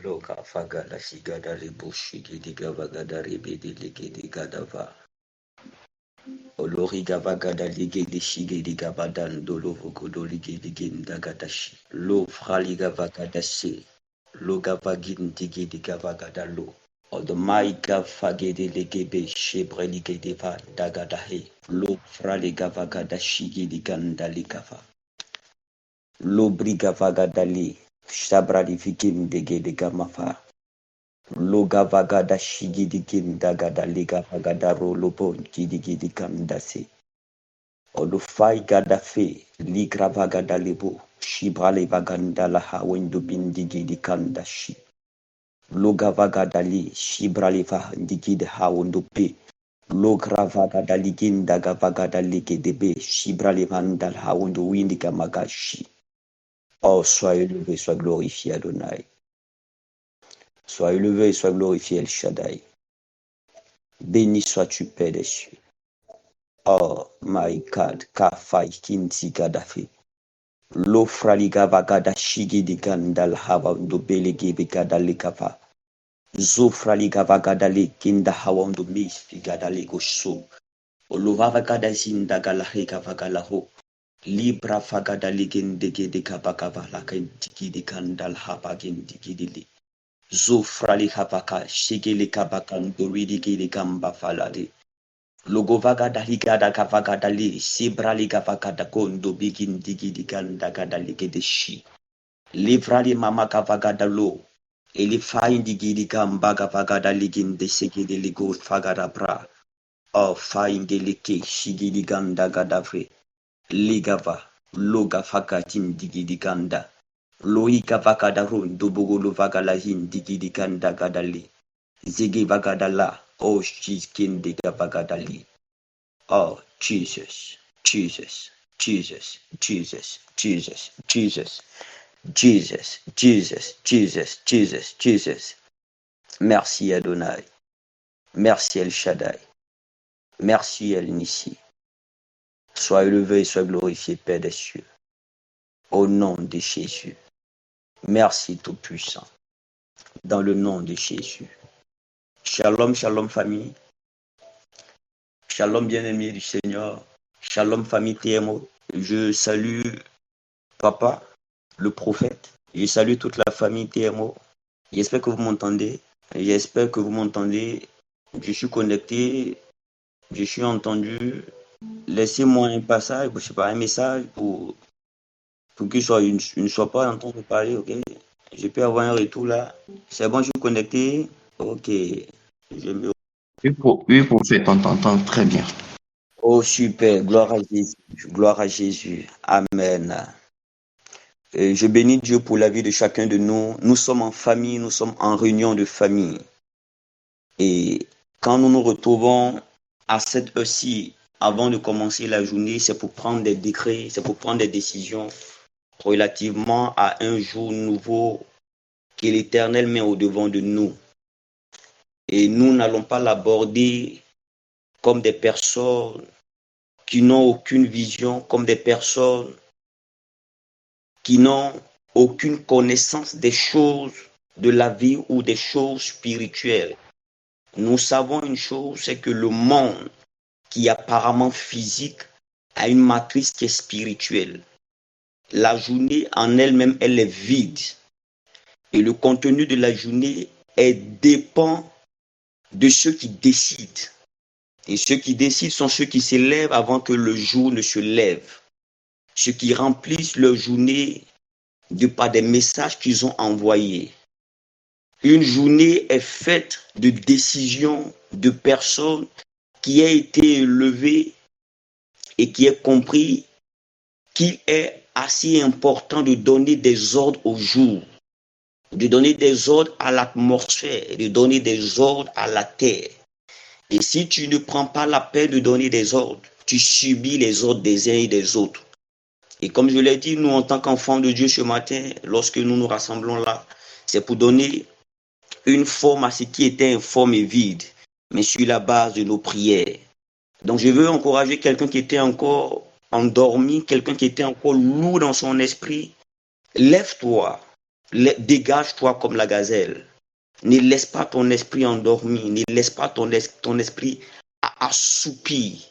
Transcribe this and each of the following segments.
Loka fagada sigada rebushi gidiga vagada rebedi ligedi gadava. Olori gavagada ligedi shigedi gabadan dolo vogodo ligedi gindagadashi. Lo frali gavagada se. Lo gavagin digedi gavagada lo. Odomai gavagede legebe shebre ligedi va dagadahe. Lo frali gavagada shigedi gandali gava. Lo briga vagada li. Shabradi vikim degede gamafa. Loga vagada shigidi gindagada liga vagada rolobo gidi kandase. Olufai gada fe ligra vagada lebo shibrale vaganda la hawendo bindigidi kandashi. Loga vagada li shibrale vahandigidi hawendo pe. Logra vagada ligindaga vagada ligedebe shibrale vandal hawendo windiga magashi. Oh, sois élevé, sois glorifié Adonai. Sois élevé et sois glorifié El Shaddai. Béni sois-tu, Père des cieux. Oh, my God, Kafai Kinti Gadafi. Lo fraliga vagada shigi di gandal hava ndo belege begada lekava. Zo fraliga vagada le kinda hawa ndo mis figada le gosho. Olova vagada zinda galahika vagala ho. Libra vagada legende de kabakava la kentiki di gandal hava gendiki di. Zo frali havaka shigi le kabakan doridi ki le gamba falade. Logo vagada ligada kavagada li sibra liga vagada kondo bigin digi diganda gada ligede shi livrali mama kavagada lo eli fain digi digamba kavagada ligin de segede ligo fagada bra o fain delike shigi diganda gada vre ligava loga fagatin digi diganda loika vagada ron dobogolo vagala hin digi diganda gada li zigi vagada la o shiskin diga vagada li. Oh, Jesus, Jesus, Jesus, Jesus, Jesus, Jesus, Jesus, Jesus, Jesus, Jesus, Jesus. Merci Adonai. Merci El Shaddai. Merci El Nissi. Sois élevé et sois glorifié, Père des cieux. Au nom de Jésus. Merci Tout-Puissant. Dans le nom de Jésus. Shalom, shalom famille. Shalom bien-aimé du Seigneur. Shalom famille TMO. Je salue Papa, le prophète. Je salue toute la famille TMO. J'espère que vous m'entendez. J'espère que vous m'entendez. Je suis connecté. Je suis entendu. Laissez-moi un passage, je sais pas, un message pour qu'il soit, ne soit pas en train de parler, ok? Je peux avoir un retour là. C'est bon, je suis connecté. Ok. Je me... Oui, prophète, on t'entend très bien. Oh, super. Gloire à Jésus. Gloire à Jésus. Amen. Et je bénis Dieu pour la vie de chacun de nous. Nous sommes en famille, nous sommes en réunion de famille. Et quand nous nous retrouvons à cette heure-ci, avant de commencer la journée, c'est pour prendre des décrets, c'est pour prendre des décisions relativement à un jour nouveau que l'Éternel met au-devant de nous. Et nous n'allons pas l'aborder comme des personnes qui n'ont aucune vision, comme des personnes qui n'ont aucune connaissance des choses de la vie ou des choses spirituelles. Nous savons une chose, c'est que le monde qui est apparemment physique a une matrice qui est spirituelle. La journée en elle-même, elle est vide. Et le contenu de la journée dépend de ceux qui décident. Et ceux qui décident sont ceux qui se lèvent avant que le jour ne se lève. Ceux qui remplissent leur journée de par des messages qu'ils ont envoyés. Une journée est faite de décisions de personnes qui a été élevé et qui est compris qu'il est assez important de donner des ordres au jour, de donner des ordres à l'atmosphère, de donner des ordres à la terre. Et si tu ne prends pas la peine de donner des ordres, tu subis les ordres des uns et des autres. Et comme je l'ai dit, nous en tant qu'enfants de Dieu ce matin, lorsque nous nous rassemblons là, c'est pour donner une forme à ce qui était informe et vide, mais sur la base de nos prières. Donc je veux encourager quelqu'un qui était encore endormi, quelqu'un qui était encore lourd dans son esprit. Lève-toi, Dégage-toi comme la gazelle. Ne laisse pas ton esprit endormi. Ne laisse pas ton esprit assoupi.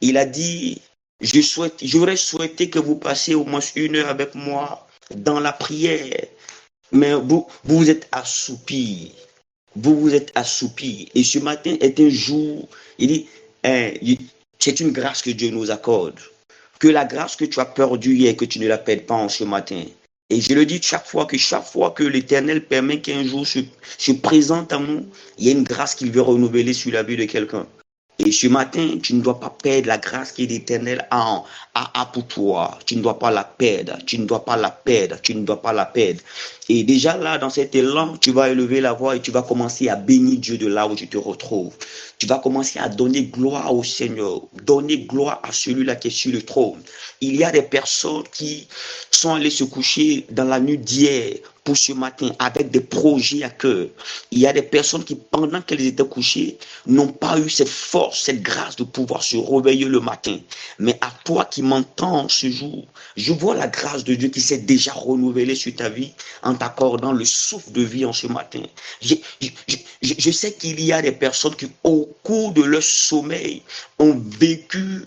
Il a dit, j'aurais souhaité que vous passiez au moins 1 heure avec moi dans la prière. Mais vous êtes assoupi. Vous êtes assoupi. Et ce matin est un jour, il dit, hein, c'est une grâce que Dieu nous accorde. Que la grâce que tu as perdue hier, que tu ne la perds pas en ce matin. Et je le dis chaque fois que l'Éternel permet qu'un jour se présente à nous, il y a une grâce qu'il veut renouveler sur la vie de quelqu'un. Et ce matin, tu ne dois pas perdre la grâce que l'Éternel a pour toi. Tu ne dois pas la perdre. Tu ne dois pas la perdre. Tu ne dois pas la perdre. Et déjà là, dans cet élan, tu vas élever la voix et tu vas commencer à bénir Dieu de là où tu te retrouves. Tu vas commencer à donner gloire au Seigneur. Donner gloire à celui-là qui est sur le trône. Il y a des personnes qui sont allées se coucher dans la nuit d'hier pour ce matin avec des projets à cœur. Il y a des personnes qui, pendant qu'elles étaient couchées, n'ont pas eu cette force, cette grâce de pouvoir se réveiller le matin. Mais à toi qui m'entends ce jour, je vois la grâce de Dieu qui s'est déjà renouvelée sur ta vie en t'accordant le souffle de vie en ce matin. Je sais qu'il y a des personnes qui, au cours de leur sommeil, ont vécu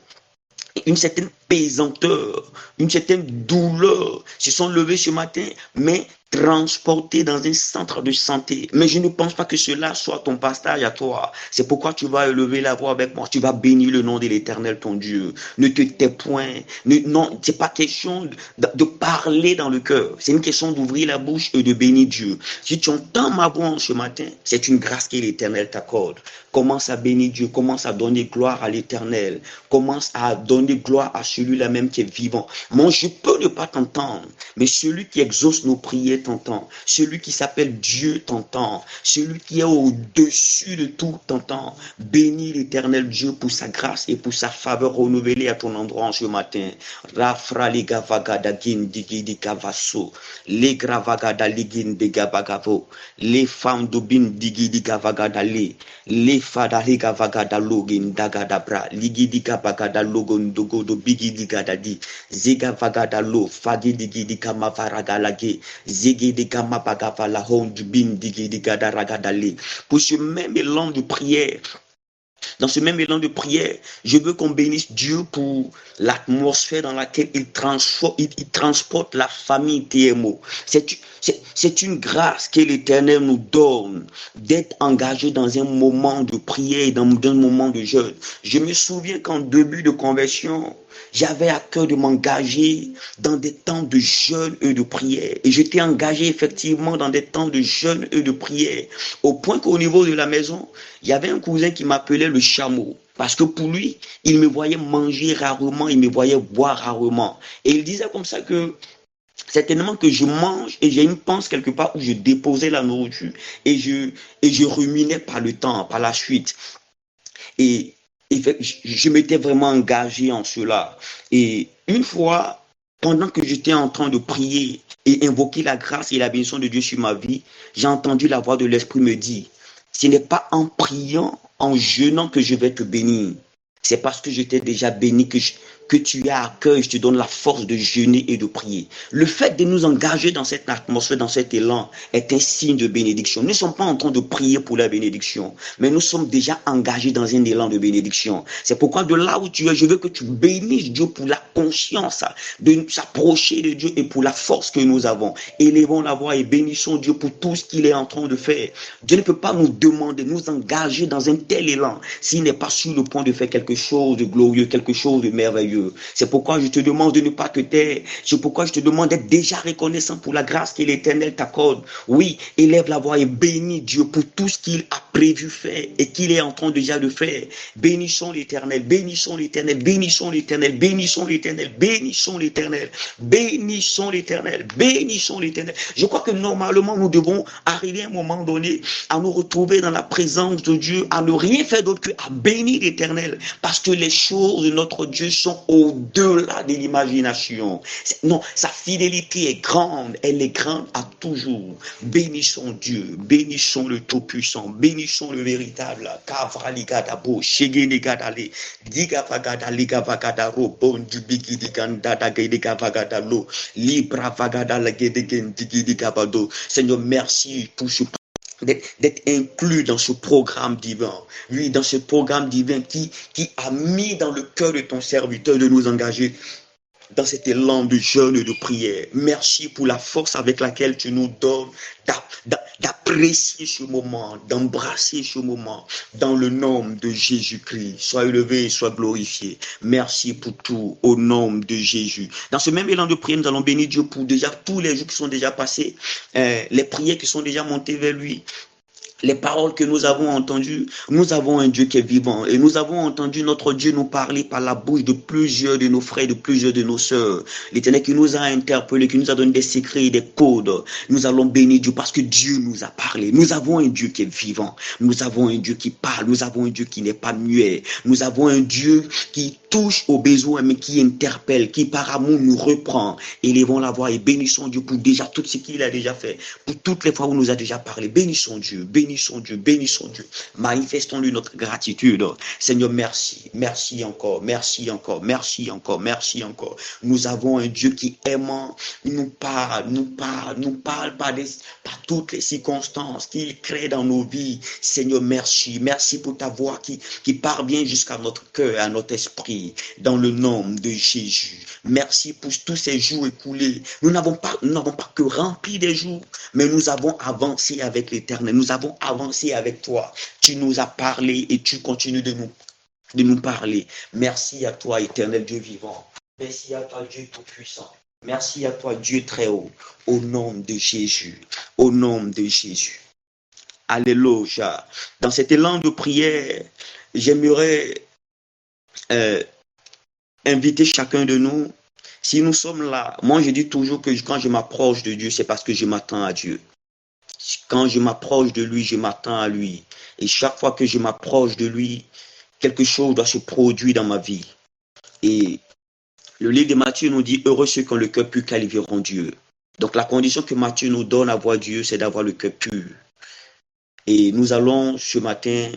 une certaine pesanteur, une certaine douleur, se sont levés ce matin, mais transportés dans un centre de santé. Mais je ne pense pas que cela soit ton passage à toi. C'est pourquoi tu vas élever la voix avec moi. Tu vas bénir le nom de l'Éternel, ton Dieu. Ne te tais point. Non, c'est pas question de parler dans le cœur. C'est une question d'ouvrir la bouche et de bénir Dieu. Si tu entends ma voix ce matin, c'est une grâce que l'Éternel t'accorde. Commence à bénir Dieu. Commence à donner gloire à l'Éternel. Commence à donner gloire à celui-là même qui est vivant. Moi, je peux ne pas t'entendre, mais celui qui exauce nos prières t'entend. Celui qui s'appelle Dieu t'entend. Celui qui est au-dessus de tout t'entend. Bénis l'Éternel Dieu pour sa grâce et pour sa faveur renouvelée à ton endroit en ce matin. Rafra liga vagada gin digi di kavaso. Les gravagada ligin de gabagavo. Les femmes d'obin digi di gavagada le. Les fada liga vagada login dagadabra. Ligi di gabagada logon dogo do bigi di gadadi. Ziga vagada lo. Fagi digi di kamavaragalage. Pour ce même élan de prière, dans ce même élan de prière, je veux qu'on bénisse Dieu pour l'atmosphère dans laquelle il transporte la famille TMO. C'est une grâce que l'Éternel nous donne d'être engagé dans un moment de prière et dans un moment de jeûne. Je me souviens qu'en début de conversion, j'avais à cœur de m'engager dans des temps de jeûne et de prière. Et j'étais engagé effectivement dans des temps de jeûne et de prière. Au point qu'au niveau de la maison, il y avait un cousin qui m'appelait le chameau. Parce que pour lui, il me voyait manger rarement, il me voyait boire rarement. Et il disait comme ça que certainement que je mange et j'ai une panse quelque part où je déposais la nourriture et je ruminais par le temps, par la suite. Et je m'étais vraiment engagé en cela. Et une fois, pendant que j'étais en train de prier et invoquer la grâce et la bénédiction de Dieu sur ma vie, j'ai entendu la voix de l'Esprit me dire, ce n'est pas en priant, en jeûnant que je vais te bénir. C'est parce que je t'ai déjà béni que tu as à cœur et je te donne la force de jeûner et de prier. Le fait de nous engager dans cette atmosphère, dans cet élan, est un signe de bénédiction. Nous ne sommes pas en train de prier pour la bénédiction, mais nous sommes déjà engagés dans un élan de bénédiction. C'est pourquoi de là où tu es, je veux que tu bénisses Dieu pour la conscience de s'approcher de Dieu et pour la force que nous avons. Élevons la voix et bénissons Dieu pour tout ce qu'il est en train de faire. Dieu ne peut pas nous demander, nous engager dans un tel élan s'il n'est pas sur le point de faire quelque chose de glorieux, quelque chose de merveilleux. C'est pourquoi je te demande de ne pas te taire. C'est pourquoi je te demande d'être déjà reconnaissant pour la grâce que l'Éternel t'accorde. Oui, élève la voix et bénis Dieu pour tout ce qu'il a prévu faire et qu'il est en train déjà de faire. Bénissons l'Éternel, bénissons l'Éternel, bénissons l'Éternel, bénissons l'Éternel, bénissons l'Éternel, bénissons l'Éternel, bénissons l'Éternel. Je crois que normalement nous devons arriver à un moment donné à nous retrouver dans la présence de Dieu, à ne rien faire d'autre qu'à bénir l'Éternel. parce que les choses de notre Dieu sont au-delà de l'imagination. Non, sa fidélité est grande, elle est grande à toujours. Bénissons Dieu, bénissons le Tout-Puissant, bénissons le véritable. Kavraligadabo, Shegenigadale, Digavagadaligavagadaro, Bondubigidigandadagedigavagadalo, Libravagadalegedigendigabado. Seigneur, merci pour ce d'être inclus dans ce programme divin. Oui, dans ce programme divin qui a mis dans le cœur de ton serviteur de nous engager dans cet élan de jeûne et de prière. Merci pour la force avec laquelle tu nous donnes d'apprécier ce moment, d'embrasser ce moment dans le nom de Jésus-Christ. Sois élevé et sois glorifié. Merci pour tout au nom de Jésus. Dans ce même élan de prière, nous allons bénir Dieu pour déjà tous les jours qui sont déjà passés, les prières qui sont déjà montées vers lui. Les paroles que nous avons entendues, nous avons un Dieu qui est vivant et nous avons entendu notre Dieu nous parler par la bouche de plusieurs de nos frères, de plusieurs de nos sœurs. L'Éternel qui nous a interpellés, qui nous a donné des secrets et des codes. Nous allons bénir Dieu parce que Dieu nous a parlé. Nous avons un Dieu qui est vivant. Nous avons un Dieu qui parle. Nous avons un Dieu qui n'est pas muet. Nous avons un Dieu qui touche aux besoins mais qui interpelle, qui par amour nous reprend. Élevons la voix et bénissons Dieu pour déjà tout ce qu'il a déjà fait. Pour toutes les fois où il nous a déjà parlé. Bénissons Dieu, bénissons Dieu, bénissons Dieu. Manifestons-lui notre gratitude. Seigneur, merci. Merci encore, merci encore, merci encore, merci encore. Nous avons un Dieu qui aimant nous parle par toutes les circonstances qu'il crée dans nos vies. Seigneur, merci. Merci pour ta voix qui parvient jusqu'à notre cœur, à notre esprit. Dans le nom de Jésus. Merci pour tous ces jours écoulés. Nous n'avons pas que rempli des jours, mais nous avons avancé avec l'Éternel. Nous avons avancé avec toi. Tu nous as parlé et tu continues de nous parler. Merci à toi, Éternel Dieu vivant. Merci à toi, Dieu tout-puissant. Merci à toi, Dieu très haut. Au nom de Jésus. Au nom de Jésus. Alléluia. Dans cet élan de prière, j'aimerais inviter chacun de nous. Si nous sommes là, moi je dis toujours que quand je m'approche de Dieu, c'est parce que je m'attends à Dieu. Quand je m'approche de lui, je m'attends à lui. Et chaque fois que je m'approche de lui, quelque chose doit se produire dans ma vie. Et le livre de Matthieu nous dit, heureux ceux qui ont le cœur pur, car ils verront Dieu. Donc la condition que Matthieu nous donne à voir Dieu, c'est d'avoir le cœur pur. Et nous allons ce matin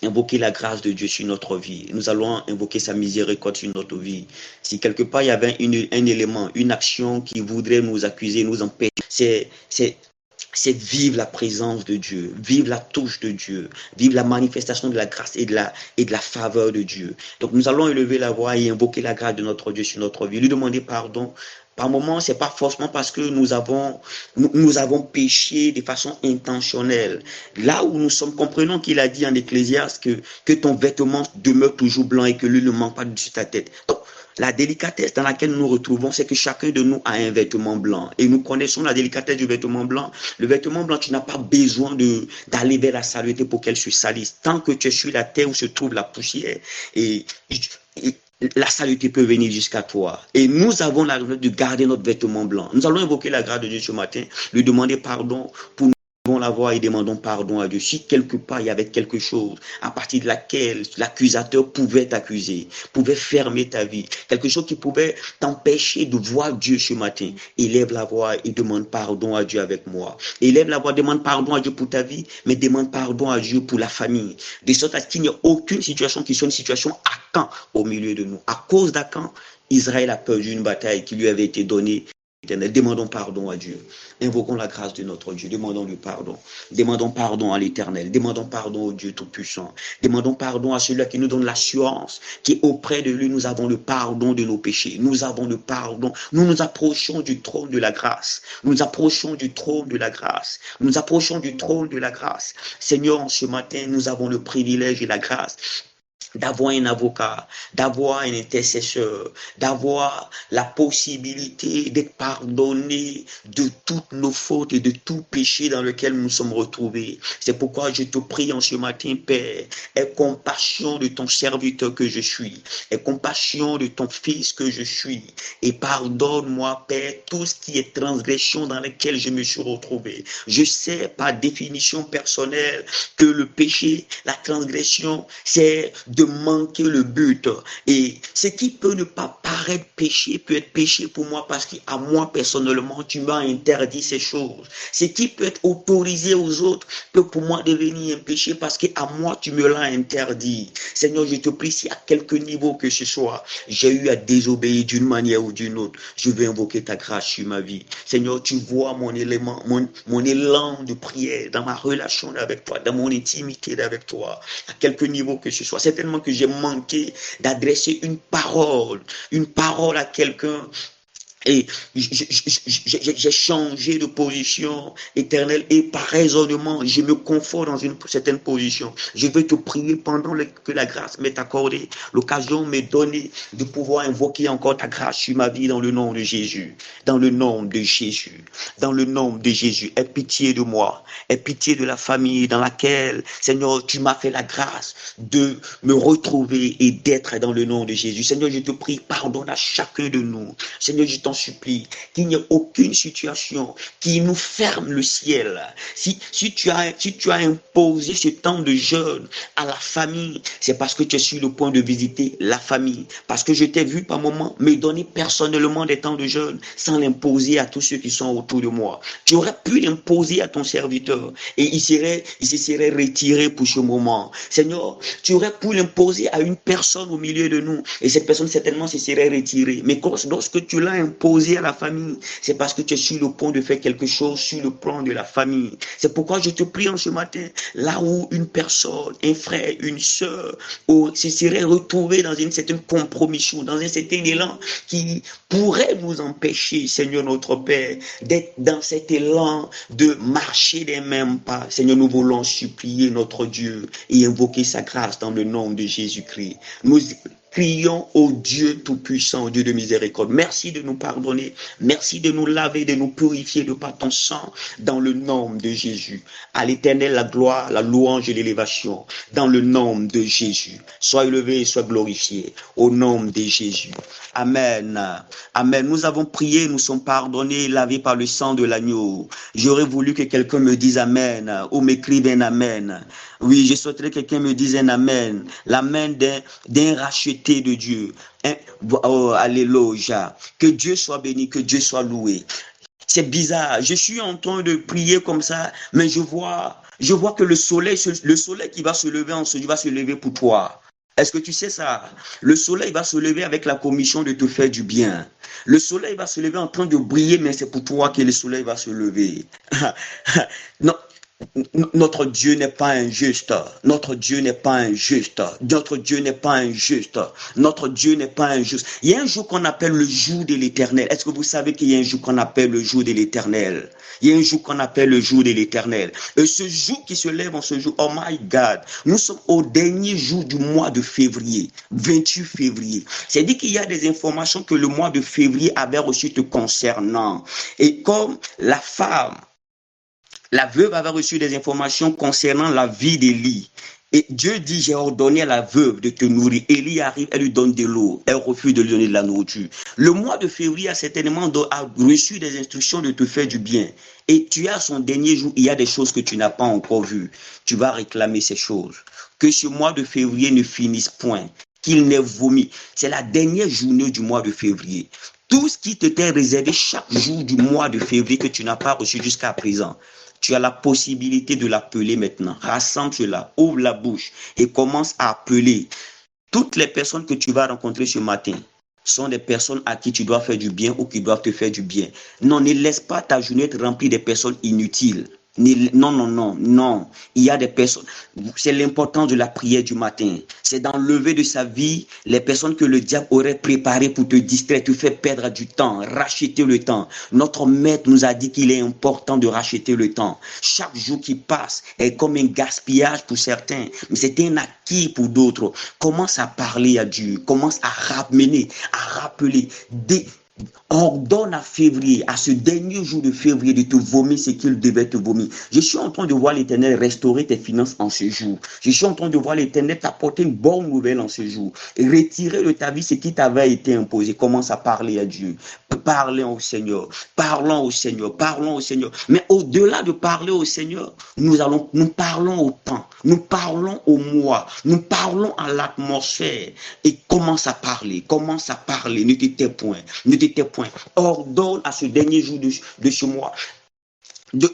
invoquer la grâce de Dieu sur notre vie. Nous allons invoquer sa miséricorde sur notre vie. Si quelque part il y avait un élément, une action qui voudrait nous accuser, nous empêcher, c'est vivre la présence de Dieu, vivre la touche de Dieu, vivre la manifestation de la grâce et de la faveur de Dieu. Donc nous allons élever la voix et invoquer la grâce de notre Dieu sur notre vie, lui demander pardon. Par moments, c'est pas forcément parce que nous avons péché de façon intentionnelle. Là où nous sommes, comprenons qu'il a dit en Ecclésiaste que ton vêtement demeure toujours blanc et que lui ne manque pas dessus ta tête. Donc, la délicatesse dans laquelle nous nous retrouvons, c'est que chacun de nous a un vêtement blanc. Et nous connaissons la délicatesse du vêtement blanc. Le vêtement blanc, tu n'as pas besoin d'aller vers la saleté pour qu'elle se salisse. Tant que tu es sur la terre où se trouve la poussière, et la saleté peut venir jusqu'à toi. Et nous avons la grâce de garder notre vêtement blanc. Nous allons invoquer la grâce de Dieu ce matin, lui demander pardon pour nous. Nous la voix et demandons pardon à Dieu. Si quelque part il y avait quelque chose à partir de laquelle l'accusateur pouvait t'accuser, pouvait fermer ta vie, quelque chose qui pouvait t'empêcher de voir Dieu ce matin, élève la voix et demande pardon à Dieu avec moi. Élève la voix, demande pardon à Dieu pour ta vie, mais demande pardon à Dieu pour la famille. De sorte à ce qu'il n'y ait aucune situation qui soit une situation Akan au milieu de nous. À cause d'Akan, Israël a perdu une bataille qui lui avait été donnée. Demandons pardon à Dieu. Invoquons la grâce de notre Dieu. Demandons-lui pardon. Demandons pardon à l'Éternel. Demandons pardon au Dieu Tout-Puissant. Demandons pardon à celui qui nous donne l'assurance qui auprès de lui, nous avons le pardon de nos péchés. Nous avons le pardon. Nous nous approchons du trône de la grâce. Nous nous approchons du trône de la grâce. Nous nous approchons du trône de la grâce. Seigneur, ce matin, nous avons le privilège et la grâce d'avoir un avocat, d'avoir un intercesseur, d'avoir la possibilité d'être pardonné de toutes nos fautes et de tout péché dans lequel nous sommes retrouvés. C'est pourquoi je te prie en ce matin, Père, aie compassion de ton serviteur que je suis, aie compassion de ton fils que je suis, et pardonne-moi, Père, tout ce qui est transgression dans laquelle je me suis retrouvé. Je sais par définition personnelle que le péché, la transgression, c'est de manquer le but. Et ce qui peut ne pas paraître péché peut être péché pour moi parce qu'à moi personnellement, tu m'as interdit ces choses. Ce qui peut être autorisé aux autres peut pour moi devenir un péché parce qu'à moi, tu me l'as interdit. Seigneur, je te prie, si à quelque niveau que ce soit, j'ai eu à désobéir d'une manière ou d'une autre, je vais invoquer ta grâce sur ma vie. Seigneur, tu vois mon élément, mon élan de prière dans ma relation avec toi, dans mon intimité avec toi, à quelque niveau que ce soit. Certainement que j'ai manqué d'adresser une parole à quelqu'un. Et j'ai changé de position éternelle et par raisonnement, je me conforte dans une certaine position. Je veux te prier pendant que la grâce m'est accordée, l'occasion m'est donnée de pouvoir invoquer encore ta grâce sur ma vie dans le nom de Jésus. Dans le nom de Jésus. Dans le nom de Jésus. Aie pitié de moi. Aie pitié de la famille dans laquelle, Seigneur, tu m'as fait la grâce de me retrouver et d'être dans le nom de Jésus. Seigneur, je te prie, pardonne à chacun de nous. Seigneur, je t'en supplie qu'il n'y ait aucune situation qui nous ferme le ciel. Si tu as imposé ce temps de jeûne à la famille, c'est parce que tu es sur le point de visiter la famille. Parce que je t'ai vu par moment me donner personnellement des temps de jeûne sans l'imposer à tous ceux qui sont autour de moi. Tu aurais pu l'imposer à ton serviteur et il se serait retiré pour ce moment. Seigneur, tu aurais pu l'imposer à une personne au milieu de nous et cette personne certainement se serait retirée. Mais lorsque tu l'as imposé à la famille, c'est parce que tu es sur le point de faire quelque chose sur le plan de la famille. C'est pourquoi je te prie en ce matin, là où une personne, un frère, une sœur, se serait retrouvé dans une certaine compromission, dans un certain élan qui pourrait nous empêcher, Seigneur notre Père, d'être dans cet élan de marcher des mêmes pas. Seigneur, nous voulons supplier notre Dieu et invoquer sa grâce dans le nom de Jésus-Christ. Nous prions au Dieu Tout-Puissant, au Dieu de miséricorde. Merci de nous pardonner. Merci de nous laver, de nous purifier de par ton sang dans le nom de Jésus. À l'Éternel, la gloire, la louange et l'élévation dans le nom de Jésus. Sois élevé et sois glorifié au nom de Jésus. Amen. Amen. Nous avons prié, nous sommes pardonnés, lavés par le sang de l'agneau. J'aurais voulu que quelqu'un me dise Amen ou m'écrive un Amen. Oui, je souhaiterais que quelqu'un me dise un Amen. L'amen d'un racheté de Dieu. Oh, alléluia. Que Dieu soit béni, que Dieu soit loué. C'est bizarre. Je suis en train de prier comme ça, mais je vois que le soleil qui va se lever ensuite, va se lever pour toi. Est-ce que tu sais ça? Le soleil va se lever avec la commission de te faire du bien. Le soleil va se lever en train de briller, mais c'est pour toi que le soleil va se lever. Non. Notre Dieu n'est pas injuste. Notre Dieu n'est pas injuste. Notre Dieu n'est pas injuste. Notre Dieu n'est pas injuste. Il y a un jour qu'on appelle le jour de l'Éternel. Est-ce que vous savez qu'il y a un jour qu'on appelle le jour de l'Éternel? Il y a un jour qu'on appelle le jour de l'Éternel. Et ce jour qui se lève en ce jour, oh my God, nous sommes au dernier jour du mois de février, 28 février. C'est-à-dire qu'il y a des informations que le mois de février avait reçues te concernant. Et comme la veuve avait reçu des informations concernant la vie d'Élie. Et Dieu dit, j'ai ordonné à la veuve de te nourrir. Élie arrive, elle lui donne de l'eau. Elle refuse de lui donner de la nourriture. Le mois de février a certainement reçu des instructions de te faire du bien. Et tu as son dernier jour, il y a des choses que tu n'as pas encore vues. Tu vas réclamer ces choses. Que ce mois de février ne finisse point. Qu'il n'ait vomi. C'est la dernière journée du mois de février. Tout ce qui t'était réservé chaque jour du mois de février que tu n'as pas reçu jusqu'à présent, tu as la possibilité de l'appeler maintenant. Rassemble cela, ouvre la bouche et commence à appeler. Toutes les personnes que tu vas rencontrer ce matin sont des personnes à qui tu dois faire du bien ou qui doivent te faire du bien. Non, ne laisse pas ta journée être remplie de personnes inutiles. Non. Il y a des personnes. C'est l'importance de la prière du matin. C'est d'enlever de sa vie les personnes que le diable aurait préparées pour te distraire, te faire perdre du temps, racheter le temps. Notre maître nous a dit qu'il est important de racheter le temps. Chaque jour qui passe est comme un gaspillage pour certains, mais c'est un acquis pour d'autres. Commence à parler à Dieu. Commence à ramener, à rappeler. Ordonne à février, à ce dernier jour de février, de te vomir ce qu'il devait te vomir. Je suis en train de voir l'Éternel restaurer tes finances en ce jour. Je suis en train de voir l'Éternel t'apporter une bonne nouvelle en ce jour. Et retirer de ta vie ce qui t'avait été imposé. Commence à parler à Dieu. Parlons au Seigneur. Parlons au Seigneur. Parlons au Seigneur. Mais au-delà de parler au Seigneur, nous parlons au temps. Nous parlons au mois. Nous parlons à l'atmosphère. Et commence à parler. Commence à parler. Ne te tais point. Ne te tais point. Ordonne à ce dernier jour de ce mois de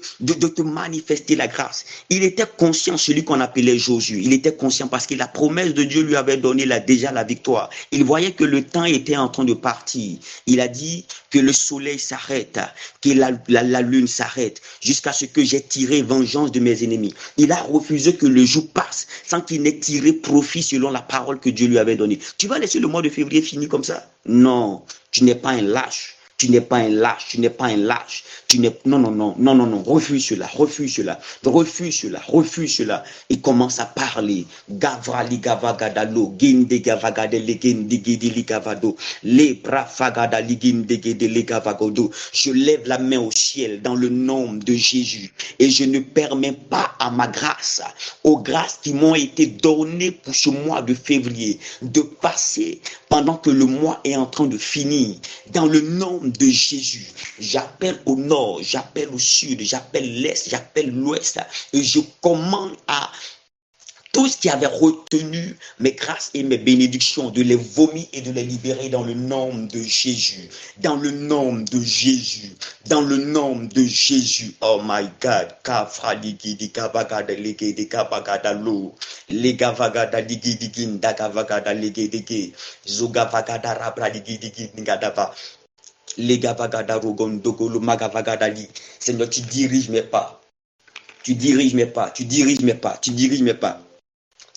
te manifester la grâce. Il était conscient, celui qu'on appelait Josué. Il était conscient parce que la promesse de Dieu lui avait donné déjà la victoire. Il voyait que le temps était en train de partir. Il a dit que le soleil s'arrête, que la lune s'arrête, jusqu'à ce que j'ai tiré vengeance de mes ennemis. Il a refusé que le jour passe sans qu'il n'ait tiré profit selon la parole que Dieu lui avait donnée. Tu vas laisser le mois de février finir comme ça? Non, tu n'es pas un lâche. Tu n'es pas un lâche, tu n'es pas un lâche. Non, refuse cela, refuse cela, refuse cela, refuse cela. Et commence à parler. Gavrali gavagadalo, ginde gavagade legende gidili gavado, le brafagada liginde gidili gavagodo. Je lève la main au ciel dans le nom de Jésus et je ne permets pas à ma grâce, aux grâces qui m'ont été données pour ce mois de février, de passer pendant que le mois est en train de finir. Dans le nom de Jésus, j'appelle au nord, j'appelle au sud, j'appelle l'est, j'appelle l'ouest et je commande à tout ce qui avait retenu mes grâces et mes bénédictions, de les vomir et de les libérer dans le nom de Jésus. Dans le nom de Jésus. Dans le nom de Jésus. Oh my God. Kafra ligidi kabagada ligidi kabagada lo. Legavagada ligidi ginda kavagada ligidi. Zogavagada rabra ligidi gingadava. Legavagada rogondogolo magavagada li. Seigneur, tu diriges mes pas. Tu diriges mes pas. Tu diriges mes pas. Tu diriges mes pas.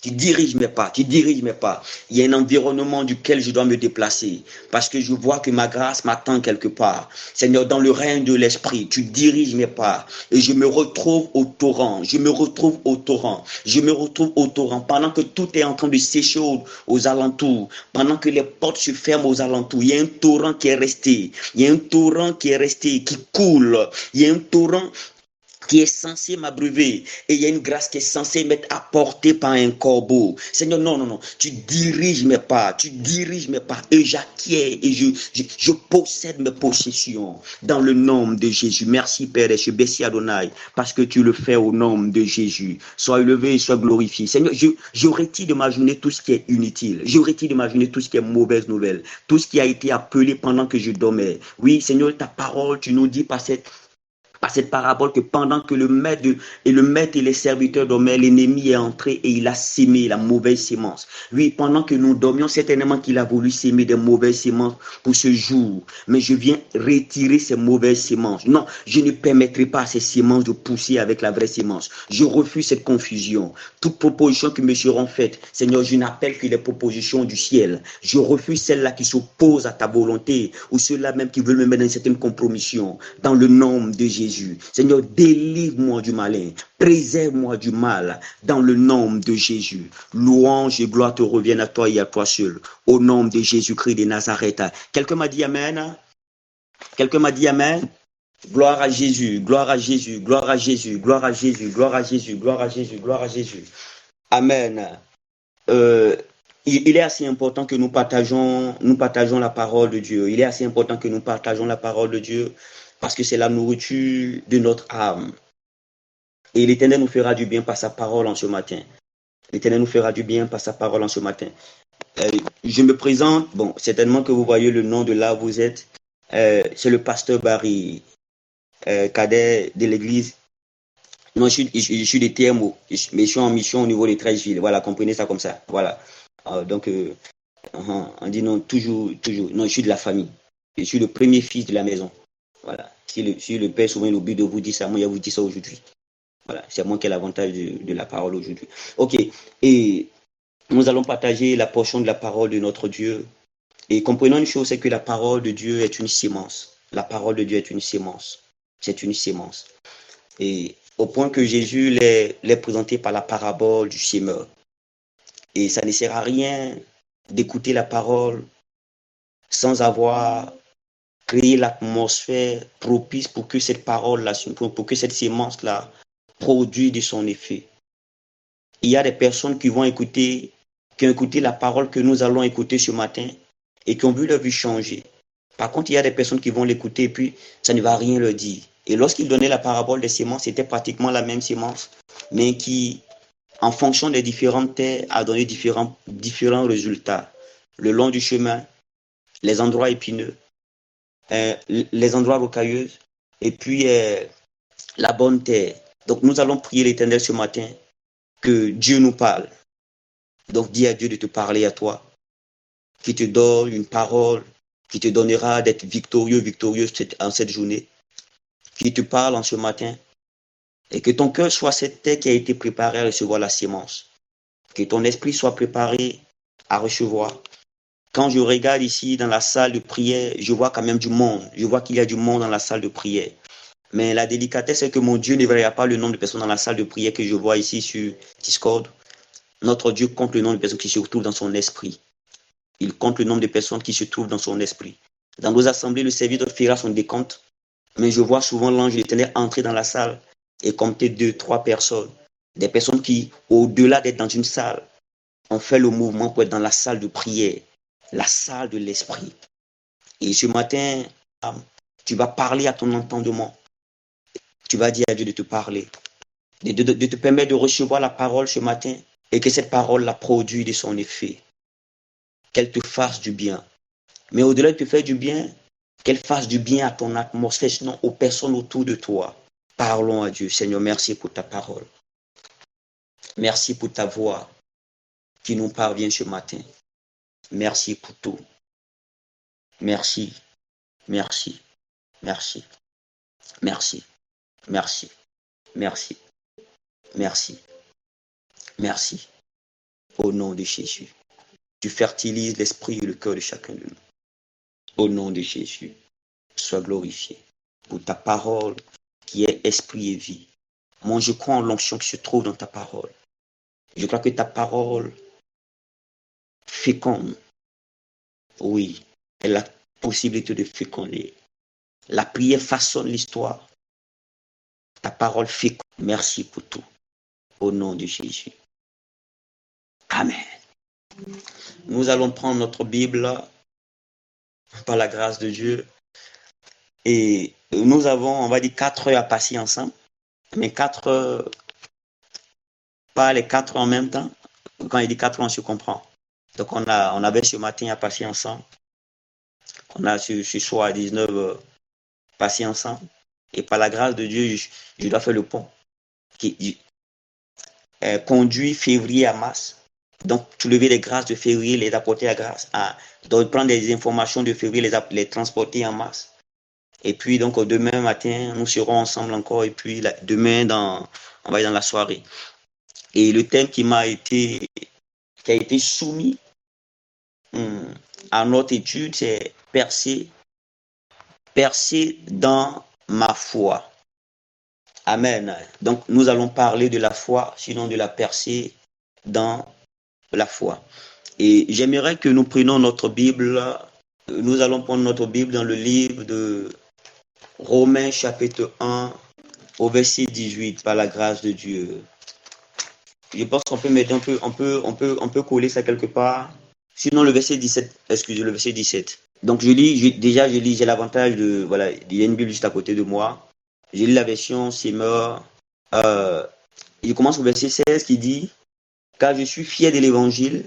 Tu diriges mes pas, tu diriges mes pas. Il y a un environnement duquel je dois me déplacer parce que je vois que ma grâce m'attend quelque part. Seigneur, dans le règne de l'Esprit, tu diriges mes pas et je me retrouve au torrent. Je me retrouve au torrent. Je me retrouve au torrent pendant que tout est en train de sécher aux alentours, pendant que les portes se ferment aux alentours. Il y a un torrent qui est resté. Il y a un torrent qui est resté, qui coule. Il y a un torrent qui est censé m'abreuver et il y a une grâce qui est censée m'être apportée par un corbeau. Seigneur, non, tu diriges mes pas et j'acquiers et je possède mes possessions dans le nom de Jésus. Merci Père et je bénis Adonai parce que tu le fais au nom de Jésus. Sois élevé et sois glorifié. Seigneur, je retire de ma journée tout ce qui est inutile. Je retire de ma journée tout ce qui est mauvaise nouvelle, tout ce qui a été appelé pendant que je dormais. Oui, Seigneur, ta parole, tu nous dis par cette parabole que pendant que le maître et les serviteurs dormaient, l'ennemi est entré et il a sémé la mauvaise sémence. Oui, pendant que nous dormions, certainement qu'il a voulu s'aimer des mauvaises sémences pour ce jour. Mais je viens retirer ces mauvaises sémences. Non, je ne permettrai pas à ces sémences de pousser avec la vraie sémence. Je refuse cette confusion. Toutes propositions qui me seront faites, Seigneur, je n'appelle que les propositions du ciel. Je refuse celles-là qui s'opposent à ta volonté ou ceux-là même qui veulent me mettre dans une certaine compromission. Dans le nom de Jésus. Seigneur, délivre-moi du malin, préserve-moi du mal, dans le nom de Jésus. Louange et gloire te reviennent à toi et à toi seul, au nom de Jésus-Christ de Nazareth. Quelqu'un m'a dit Amen? Quelqu'un m'a dit Amen? Gloire à Jésus, gloire à Jésus, gloire à Jésus, gloire à Jésus, gloire à Jésus, gloire à Jésus, gloire à Jésus. Amen. Il est assez important que nous partageons la parole de Dieu. Il est assez important que nous partageons la parole de Dieu parce que c'est la nourriture de notre âme. Et l'Éternel nous fera du bien par sa parole en ce matin. L'Éternel nous fera du bien par sa parole en ce matin. Je me présente, bon, certainement que vous voyez le nom de là où vous êtes. C'est le pasteur Barry, cadet de l'église. Non, je suis des TMO, mais je suis en mission au niveau des 13 villes. Voilà, comprenez ça comme ça. Voilà. Donc, on dit non, toujours. Non, je suis de la famille. Je suis le premier fils de la maison. Voilà. Si le Père souvent le but de vous dire ça, moi, je vous dis ça aujourd'hui. Voilà. C'est moi qui ai l'avantage de la parole aujourd'hui. Ok. Et nous allons partager la portion de la parole de notre Dieu. Et comprenons une chose, c'est que la parole de Dieu est une sémence. La parole de Dieu est une sémence. C'est une sémence. Et au point que Jésus l'est présenté par la parabole du sémeur. Et ça ne sert à rien d'écouter la parole sans avoir créer l'atmosphère propice pour que cette parole-là, pour que cette sémence-là produise de son effet. Il y a des personnes qui ont écouté la parole que nous allons écouter ce matin et qui ont vu leur vie changer. Par contre, il y a des personnes qui vont l'écouter et puis ça ne va rien leur dire. Et lorsqu'il donnait la parabole des sémences, c'était pratiquement la même sémence, mais qui, en fonction des différentes terres, a donné différents résultats. Le long du chemin, les endroits épineux, les endroits rocailleux, et puis la bonne terre. Donc nous allons prier l'Éternel ce matin, que Dieu nous parle. Donc dis à Dieu de te parler à toi, qui te donne une parole, qui te donnera d'être victorieux en cette journée, qui te parle en ce matin, et que ton cœur soit cette terre qui a été préparée à recevoir la sémence, que ton esprit soit préparé à recevoir. Quand je regarde ici dans la salle de prière, je vois quand même du monde, je vois qu'il y a du monde dans la salle de prière. Mais la délicatesse, c'est que mon Dieu ne verra pas le nombre de personnes dans la salle de prière que je vois ici sur Discord. Notre Dieu compte le nombre de personnes qui se retrouvent dans son esprit. Il compte le nombre de personnes qui se trouvent dans son esprit. Dans nos assemblées, le serviteur fera son décompte, mais je vois souvent l'ange de l'Éternel entrer dans la salle et compter 2-3 personnes. Des personnes qui, au-delà d'être dans une salle, ont fait le mouvement pour être dans la salle de prière, la salle de l'esprit. Et ce matin, tu vas parler à ton entendement. Tu vas dire à Dieu de te parler, de te permettre de recevoir la parole ce matin et que cette parole la produise de son effet. Qu'elle te fasse du bien. Mais au-delà de te faire du bien, qu'elle fasse du bien à ton atmosphère, sinon aux personnes autour de toi. Parlons à Dieu. Seigneur, merci pour ta parole. Merci pour ta voix qui nous parvient ce matin. Merci pour tout. Merci, merci, merci, merci, merci, merci, merci, merci. Au nom de Jésus, tu fertilises l'esprit et le cœur de chacun de nous. Au nom de Jésus, sois glorifié pour ta parole qui est esprit et vie. Moi, je crois en l'onction qui se trouve dans ta parole. Je crois que ta parole féconde. Oui, elle a la possibilité de féconder. La prière façonne l'histoire. Ta parole féconde. Merci pour tout. Au nom de Jésus. Amen. Nous allons prendre notre Bible par la grâce de Dieu. Et nous avons, on va dire, 4 heures à passer ensemble. Mais 4 heures, pas les 4 en même temps. Quand il dit 4 heures, on se comprend. Donc on avait ce matin à passer ensemble. On a ce soir à 19 heures passé ensemble. Et par la grâce de Dieu, je dois faire le pont. Qui conduit février à mars. Donc, soulever les grâces de février, les apporter à grâce. Donc, prendre des informations de février, les transporter en mars. Et puis, donc, demain matin, nous serons ensemble encore. Et puis, demain, on va aller dans la soirée. Et le thème qui a été soumis à notre étude, c'est percer dans ma foi. Amen. Donc, nous allons parler de la foi, sinon de la percée dans la foi. Et j'aimerais que nous prenions notre Bible. Nous allons prendre notre Bible dans le livre de Romains chapitre 1 au verset 18 par la grâce de Dieu. Je pense qu'on peut mettre on peut coller ça quelque part. Sinon le verset 17, excusez, le verset 17. Donc je lis, j'ai l'avantage de, voilà, il y a une Bible juste à côté de moi. Je lis la version Seymour. Il commence au verset 16 qui dit, car je suis fier de l'évangile.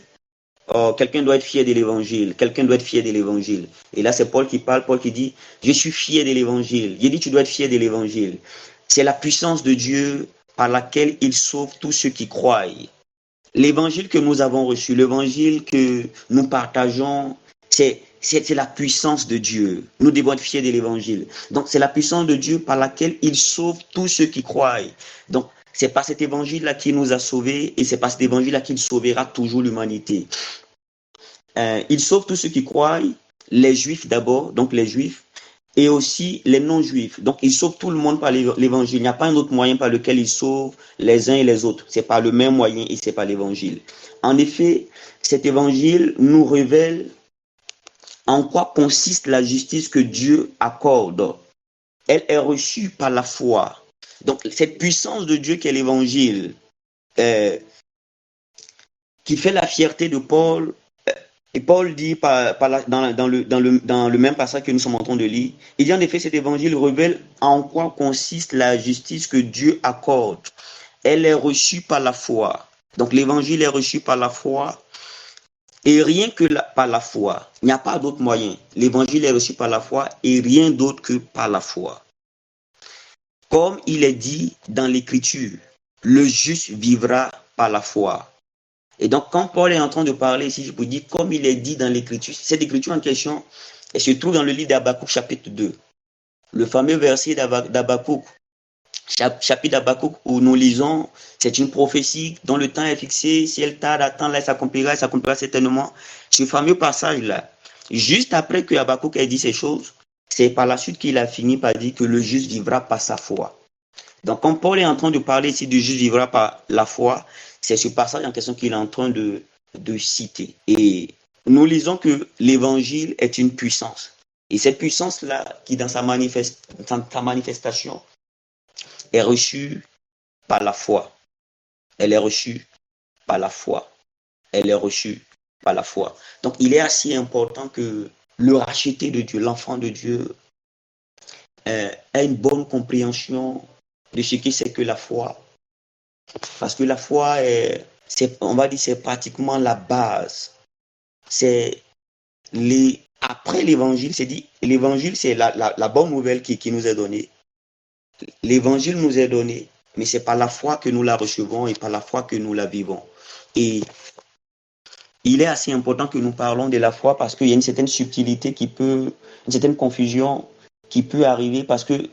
Quelqu'un doit être fier de l'évangile. Quelqu'un doit être fier de l'évangile. Et là, c'est Paul qui parle. Paul qui dit, je suis fier de l'évangile. Il dit, tu dois être fier de l'évangile. C'est la puissance de Dieu par laquelle il sauve tous ceux qui croient. L'évangile que nous avons reçu, l'évangile que nous partageons, c'est la puissance de Dieu. Nous devons être fiers de l'évangile. Donc, c'est la puissance de Dieu par laquelle il sauve tous ceux qui croient. Donc, c'est par cet évangile-là qu'il nous a sauvés et c'est par cet évangile-là qu'il sauvera toujours l'humanité. Il sauve tous ceux qui croient, les juifs d'abord, donc les juifs, et aussi les non-juifs. Donc, il sauve tout le monde par l'évangile. Il n'y a pas un autre moyen par lequel il sauve les uns et les autres. C'est par le même moyen et c'est par l'évangile. En effet, cet évangile nous révèle en quoi consiste la justice que Dieu accorde. Elle est reçue par la foi. Donc, cette puissance de Dieu qu'est l'évangile, qui fait la fierté de Paul, et Paul dit dans le même passage que nous sommes en train de lire, il dit en effet, cet évangile révèle en quoi consiste la justice que Dieu accorde. Elle est reçue par la foi. Donc, l'évangile est reçu par la foi. Et rien que par la foi. Il n'y a pas d'autre moyen. L'évangile est reçu par la foi et rien d'autre que par la foi. Comme il est dit dans l'Écriture, le juste vivra par la foi. Et donc, quand Paul est en train de parler ici, je peux dire, comme il est dit dans l'Écriture, cette Écriture en question, elle se trouve dans le livre d'Habakkuk chapitre 2. Le fameux verset d'Habakkuk, chapitre d'Habakkuk où nous lisons, c'est une prophétie dont le temps est fixé, si elle tarde à temps, là, ça s'accomplira certainement. Ce fameux passage-là, juste après que Habakkuk ait dit ces choses, c'est par la suite qu'il a fini par dire que le juste vivra par sa foi. Donc, quand Paul est en train de parler ici du juste vivra par la foi, c'est ce passage en question qu'il est en train de citer. Et nous lisons que l'évangile est une puissance. Et cette puissance-là, qui dans sa manifestation, est reçue par la foi. Elle est reçue par la foi. Elle est reçue par la foi. Donc, il est assez important que le racheté de Dieu, l'enfant de Dieu, ait une bonne compréhension de ce que c'est que la foi. Parce que la foi on va dire, c'est pratiquement la base. C'est après l'évangile, c'est dit, l'évangile, c'est la bonne nouvelle qui nous est donnée. L'évangile nous est donné, mais c'est par la foi que nous la recevons et par la foi que nous la vivons. Et il est assez important que nous parlons de la foi parce qu'il y a une certaine subtilité une certaine confusion qui peut arriver parce que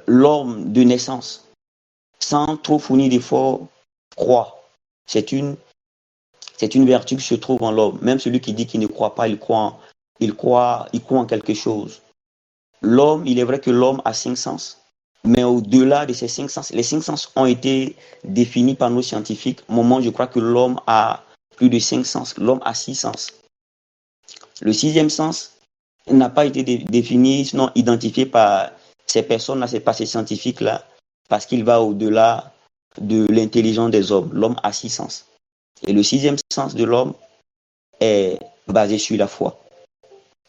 l'homme de naissance, sans trop fournir d'efforts, croit. C'est une vertu qui se trouve en l'homme. Même celui qui dit qu'il ne croit pas, il croit en quelque chose. L'homme, il est vrai que l'homme a 5 sens. Mais au-delà de ces 5 sens, les 5 sens ont été définis par nos scientifiques. Au moment, je crois que l'homme a plus de 5 sens. L'homme a 6 sens. Le 6e sens n'a pas été défini, sinon identifié par ces personnes-là, par ces scientifiques-là, parce qu'il va au-delà de l'intelligence des hommes. L'homme a 6 sens. Et le 6e sens de l'homme est basé sur la foi.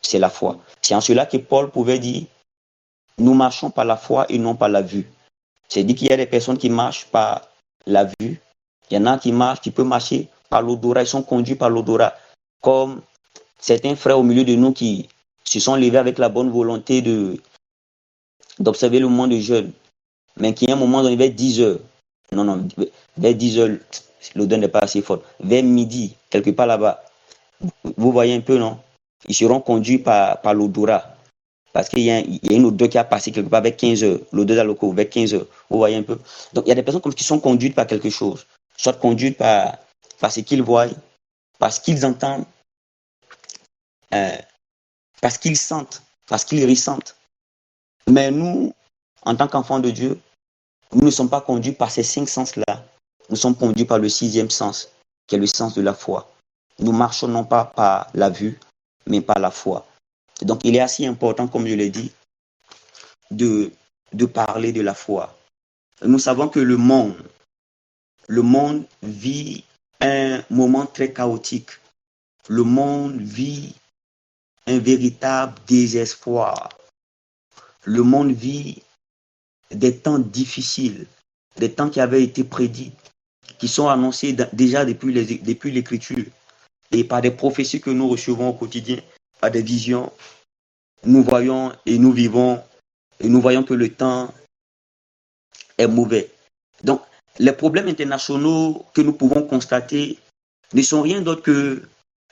C'est la foi. C'est en cela que Paul pouvait dire nous marchons par la foi et non par la vue. C'est dit qu'il y a des personnes qui marchent par la vue. Il y en a qui peuvent marcher par l'odorat. Ils sont conduits par l'odorat. Comme certains frères au milieu de nous qui se sont levés avec la bonne volonté d'observer le moment de jeûne. Mais qui à un moment donné, vers 10 heures. Non, vers 10 heures, l'odeur n'est pas assez forte. Vers midi, quelque part là-bas. Vous voyez un peu, non? Ils seront conduits par l'odorat. Parce qu'il y a une odeur qui a passé quelque part vers 15 heures. L'odeur dans le corps, vers 15 heures. Vous voyez un peu? Donc, il y a des personnes qui sont conduites par quelque chose. Soit conduites par ce qu'ils voient, par ce qu'ils entendent, parce qu'ils sentent, parce qu'ils ressentent. Mais nous, en tant qu'enfants de Dieu, nous ne sommes pas conduits par ces 5 sens-là. Nous sommes conduits par le 6e sens, qui est le sens de la foi. Nous marchons non pas par la vue, mais par la foi. Donc, il est assez important, comme je l'ai dit, de parler de la foi. Nous savons que le monde vit un moment très chaotique. Le monde vit un véritable désespoir. Le monde vit des temps difficiles, des temps qui avaient été prédits, qui sont annoncés déjà depuis l'Écriture et par des prophéties que nous recevons au quotidien, par des visions. Nous voyons et nous vivons et nous voyons que le temps est mauvais. Donc, les problèmes internationaux que nous pouvons constater ne sont rien d'autre que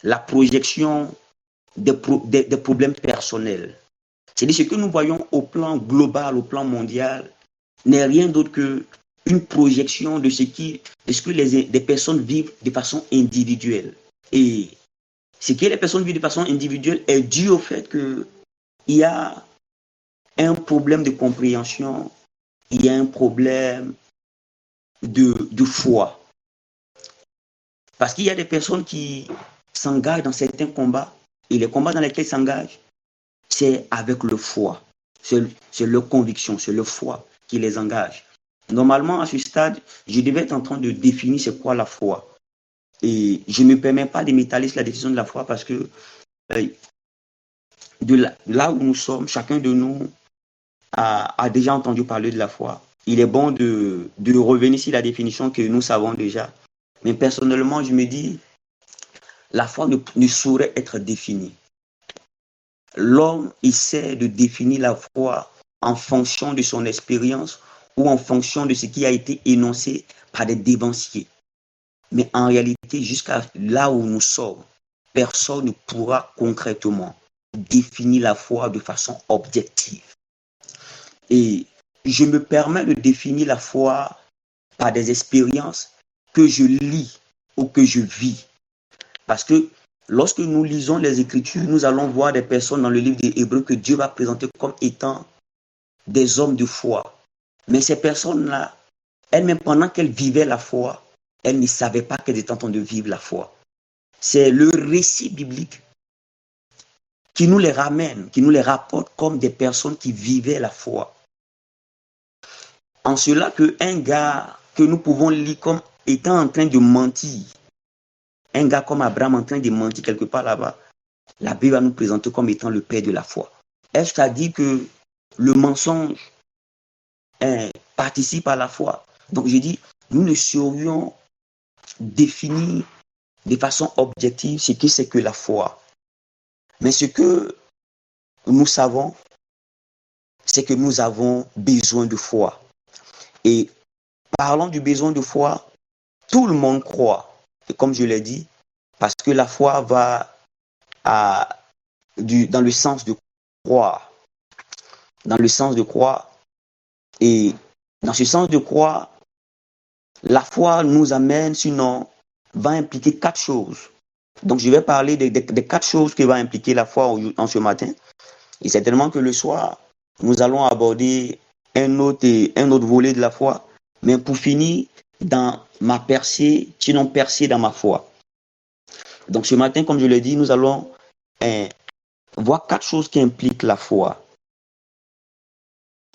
la projection des problèmes personnels. C'est-à-dire ce que nous voyons au plan global, au plan mondial, n'est rien d'autre que une projection de ce que des personnes vivent de façon individuelle. Et ce que les personnes vivent de façon individuelle est dû au fait qu'il y a un problème de compréhension, il y a un problème de foi. Parce qu'il y a des personnes qui s'engagent dans certains combats, et les combats dans lesquels ils s'engagent, c'est avec le foi. C'est leur conviction, c'est le foi qui les engage. Normalement, à ce stade, je devais être en train de définir c'est quoi la foi. Et je ne me permets pas de m'étaler sur la définition de la foi parce que là où nous sommes, chacun de nous a déjà entendu parler de la foi. Il est bon de revenir sur la définition que nous savons déjà. Mais personnellement, je me dis, la foi ne saurait être définie. L'homme essaie de définir la foi en fonction de son expérience ou en fonction de ce qui a été énoncé par des dévanciers. Mais en réalité, jusqu'à là où nous sommes, personne ne pourra concrètement définir la foi de façon objective. Et je me permets de définir la foi par des expériences que je lis ou que je vis. Parce que lorsque nous lisons les Écritures, nous allons voir des personnes dans le livre des Hébreux que Dieu va présenter comme étant des hommes de foi. Mais ces personnes-là, elles-mêmes, pendant qu'elles vivaient la foi, elles ne savaient pas qu'elles étaient en train de vivre la foi. C'est le récit biblique qui nous les ramène, qui nous les rapporte comme des personnes qui vivaient la foi. En cela qu'un gars que nous pouvons lire comme étant en train de mentir, un gars comme Abraham en train de mentir quelque part là-bas, la Bible va nous présenter comme étant le père de la foi. Est-ce à dire que le mensonge participe à la foi? Donc je dis, nous ne saurions définir de façon objective ce que c'est que la foi. Mais ce que nous savons, c'est que nous avons besoin de foi. Et parlant du besoin de foi, tout le monde croit. Et comme je l'ai dit, parce que la foi va dans le sens de croire. Dans le sens de croire. Et dans ce sens de croire, la foi nous amène, sinon, va impliquer 4 choses. Donc, je vais parler des 4 choses que va impliquer la foi en ce matin. Et certainement que le soir, nous allons aborder un autre volet de la foi. Mais pour finir, dans ma percée, sinon percée dans ma foi. Donc, ce matin, comme je l'ai dit, nous allons voir 4 choses qui impliquent la foi.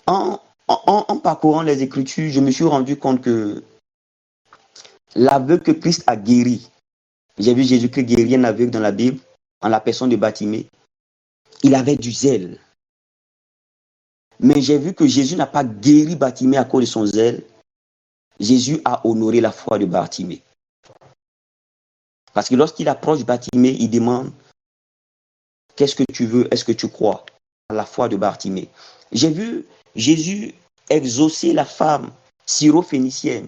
En parcourant les Écritures, je me suis rendu compte que l'aveugle que Christ a guéri, j'ai vu Jésus-Christ guérir un aveugle dans la Bible, en la personne de Bartimée, il avait du zèle. Mais j'ai vu que Jésus n'a pas guéri Bartimée à cause de son zèle. Jésus a honoré la foi de Bartimée. Parce que lorsqu'il approche Bartimée, il demande « Qu'est-ce que tu veux? Est-ce que tu crois ?» à la foi de Bartimée. J'ai vu Jésus exaucer la femme syro-phénicienne.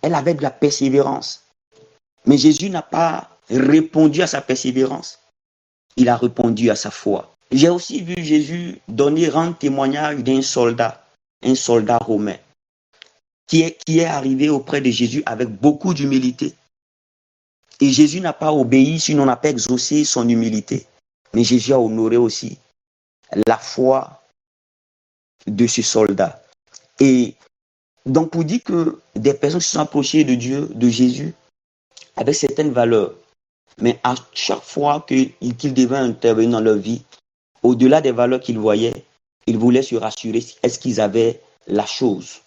Elle avait de la persévérance. Mais Jésus n'a pas répondu à sa persévérance. Il a répondu à sa foi. J'ai aussi vu Jésus rendre témoignage d'un soldat, un soldat romain, qui est arrivé auprès de Jésus avec beaucoup d'humilité. Et Jésus n'a pas obéi, sinon n'a pas exaucé son humilité. Mais Jésus a honoré aussi la foi de ce soldat. Et donc, pour dire que des personnes qui se sont approchées de Dieu, de Jésus, avec certaines valeurs, mais à chaque fois qu'ils devaient intervenir dans leur vie, au-delà des valeurs qu'ils voyaient, ils voulaient se rassurer, est-ce qu'ils avaient la chose?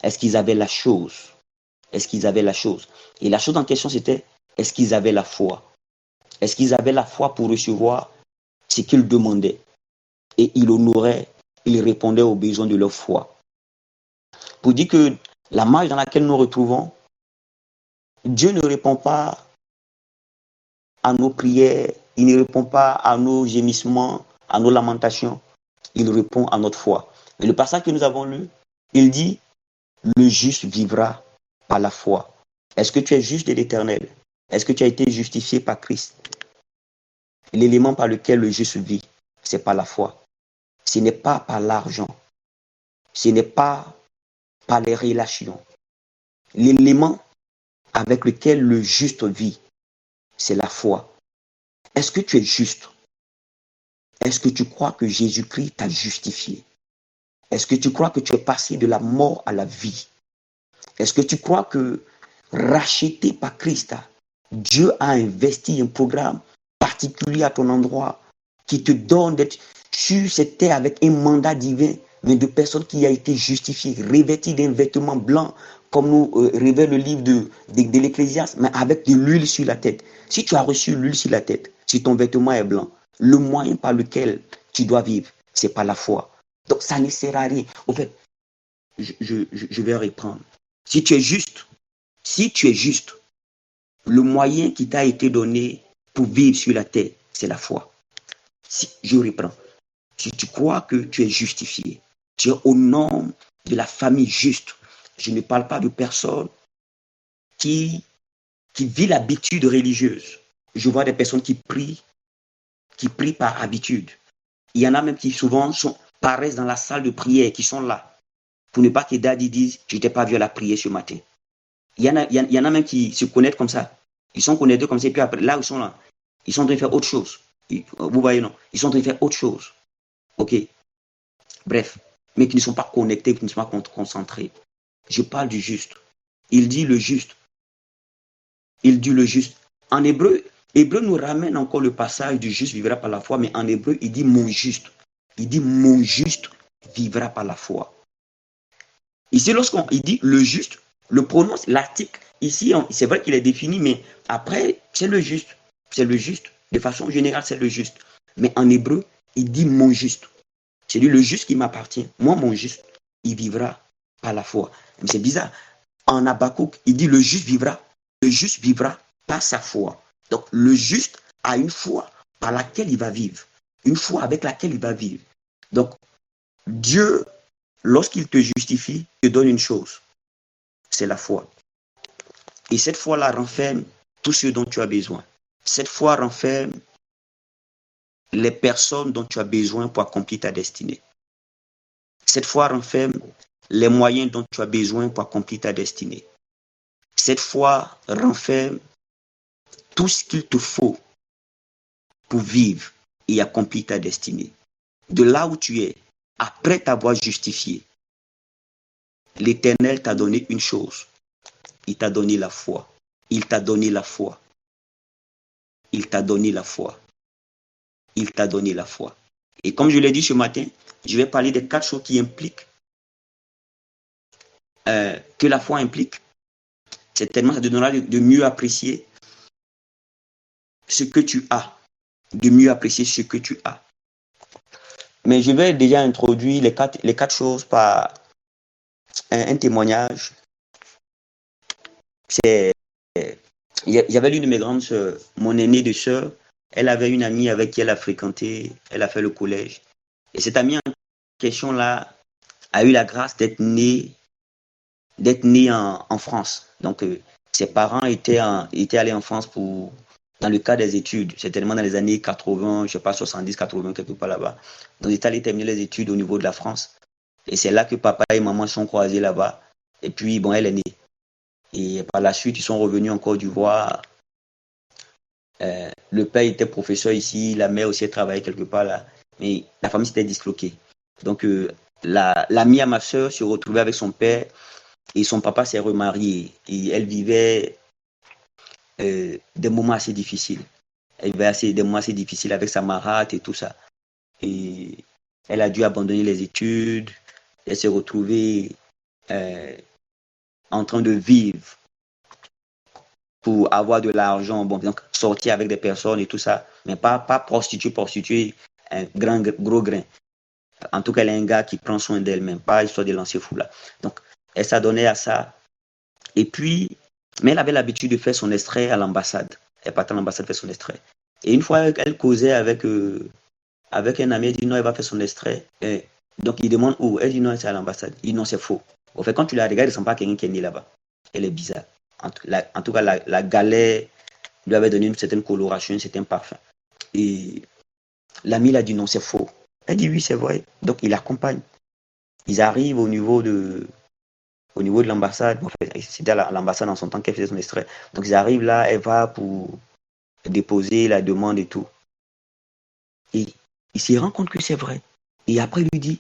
Est-ce qu'ils avaient la chose? Est-ce qu'ils avaient la chose? Et la chose en question, c'était, est-ce qu'ils avaient la foi? Est-ce qu'ils avaient la foi pour recevoir ce qu'ils demandaient? Et ils honoraient, ils répondaient aux besoins de leur foi. Pour dire que la marge dans laquelle nous nous retrouvons, Dieu ne répond pas à nos prières, il ne répond pas à nos gémissements, à nos lamentations, il répond à notre foi. Et le passage que nous avons lu, il dit, le juste vivra par la foi. Est-ce que tu es juste de l'Éternel? Est-ce que tu as été justifié par Christ? L'élément par lequel le juste vit, c'est par la foi. Ce n'est pas par l'argent. Ce n'est pas par les relations. L'élément avec lequel le juste vit, c'est la foi. Est-ce que tu es juste? Est-ce que tu crois que Jésus-Christ t'a justifié? Est-ce que tu crois que tu es passé de la mort à la vie? Est-ce que tu crois que racheté par Christ, Dieu a investi un programme particulier à ton endroit, qui te donne d'être sur cette terre avec un mandat divin, mais de personne qui a été justifiée, revêtie d'un vêtement blanc, comme nous révèle le livre de l'Ecclésiaste, mais avec de l'huile sur la tête. Si tu as reçu l'huile sur la tête, si ton vêtement est blanc, le moyen par lequel tu dois vivre, c'est par la foi. Donc ça ne sert à rien. En fait, je vais reprendre. Si tu es juste, le moyen qui t'a été donné pour vivre sur la terre, c'est la foi. Si, je reprends. Si tu crois que tu es justifié, tu es au nom de la famille juste. Je ne parle pas de personnes qui vivent l'habitude religieuse. Je vois des personnes qui prient par habitude. Il y en a même qui souvent paraissent dans la salle de prière, qui sont là, pour ne pas que Daddy dise, je t'ai pas vu à la prière ce matin. Il y en a même qui se connaissent comme ça. Ils sont connectés comme ça, et puis après, là où ils sont là, ils sont en train de faire autre chose. Vous voyez, non? Ils sont en train de faire autre chose. OK? Bref, mais qui ne sont pas connectés, qui ne sont pas concentrés. Je parle du juste. Il dit le juste. Il dit le juste. En hébreu nous ramène encore le passage du juste vivra par la foi, mais en hébreu, il dit mon juste. Il dit mon juste vivra par la foi. Ici, lorsqu'on dit le juste, le pronom, l'article, ici, c'est vrai qu'il est défini, mais après, c'est le juste. C'est le juste. De façon générale, c'est le juste. Mais en hébreu, il dit mon juste. C'est lui le juste qui m'appartient. Moi, mon juste, il vivra par la foi. Mais c'est bizarre. En Habakkuk, il dit le juste vivra. Le juste vivra par sa foi. Donc, le juste a une foi par laquelle il va vivre. Une foi avec laquelle il va vivre. Donc, Dieu, lorsqu'il te justifie, te donne une chose. C'est la foi. Et cette foi-là renferme tout ce dont tu as besoin. Cette foi renferme les personnes dont tu as besoin pour accomplir ta destinée. Cette foi renferme les moyens dont tu as besoin pour accomplir ta destinée. Cette foi renferme tout ce qu'il te faut pour vivre et accomplir ta destinée. De là où tu es, après t'avoir justifié, l'Éternel t'a donné une chose. Il t'a donné la foi. Il t'a donné la foi. Il t'a donné la foi. Il t'a donné la foi. Et comme je l'ai dit ce matin, je vais parler des 4 choses qui impliquent, que la foi implique. Certainement, ça te donnera de mieux apprécier ce que tu as. De mieux apprécier ce que tu as. Mais je vais déjà introduire les quatre choses par un témoignage. J'avais l'une de mes grandes sœurs, mon aînée de sœur, elle avait une amie avec qui elle a fréquenté, elle a fait le collège. Et cette amie en question-là a eu la grâce d'être née en France. Donc, ses parents étaient allés en France dans le cadre des études, certainement dans les années 80, je ne sais pas, 70, 80, quelque part là-bas. Donc, ils étaient allés terminer les études au niveau de la France. Et c'est là que papa et maman sont croisés là-bas. Et puis, bon, elle est née. Et par la suite, ils sont revenus en Côte d'Ivoire. Le père était professeur ici, la mère aussi travaillait quelque part là. Mais la famille s'était disloquée. Donc, l'amie à ma soeur se retrouvait avec son père et son papa s'est remarié. Et elle vivait des moments assez difficiles. Elle vivait des moments assez difficiles avec sa marâtre et tout ça. Et elle a dû abandonner les études. Elle s'est retrouvée en train de vivre pour avoir de l'argent, bon, donc sortir avec des personnes et tout ça, mais pas prostituer un gros grain. En tout cas, elle est un gars qui prend soin d'elle-même, pas histoire de lancer fou là. Donc, elle s'adonnait à ça. Et puis, mais elle avait l'habitude de faire son extrait à l'ambassade. Elle partait à l'ambassade faire son extrait. Et une fois, elle causait avec un ami, elle dit non, elle va faire son extrait. Et donc, il demande où? Elle dit non, c'est à l'ambassade. Il dit non, c'est faux. En fait, quand tu la regardes, elle ne ressemble pas à quelqu'un qui est né là-bas. Elle est bizarre. En tout cas, la galère lui avait donné une certaine coloration, un certain parfum. Et l'ami l'a dit non, c'est faux. Elle dit oui, c'est vrai. Donc, il l'accompagne. Ils arrivent au niveau de l'ambassade. En fait, c'était à l'ambassade en son temps qu'elle faisait son extrait. Donc, ils arrivent là, elle va pour déposer la demande et tout. Et il se rend compte que c'est vrai. Et après, il lui dit,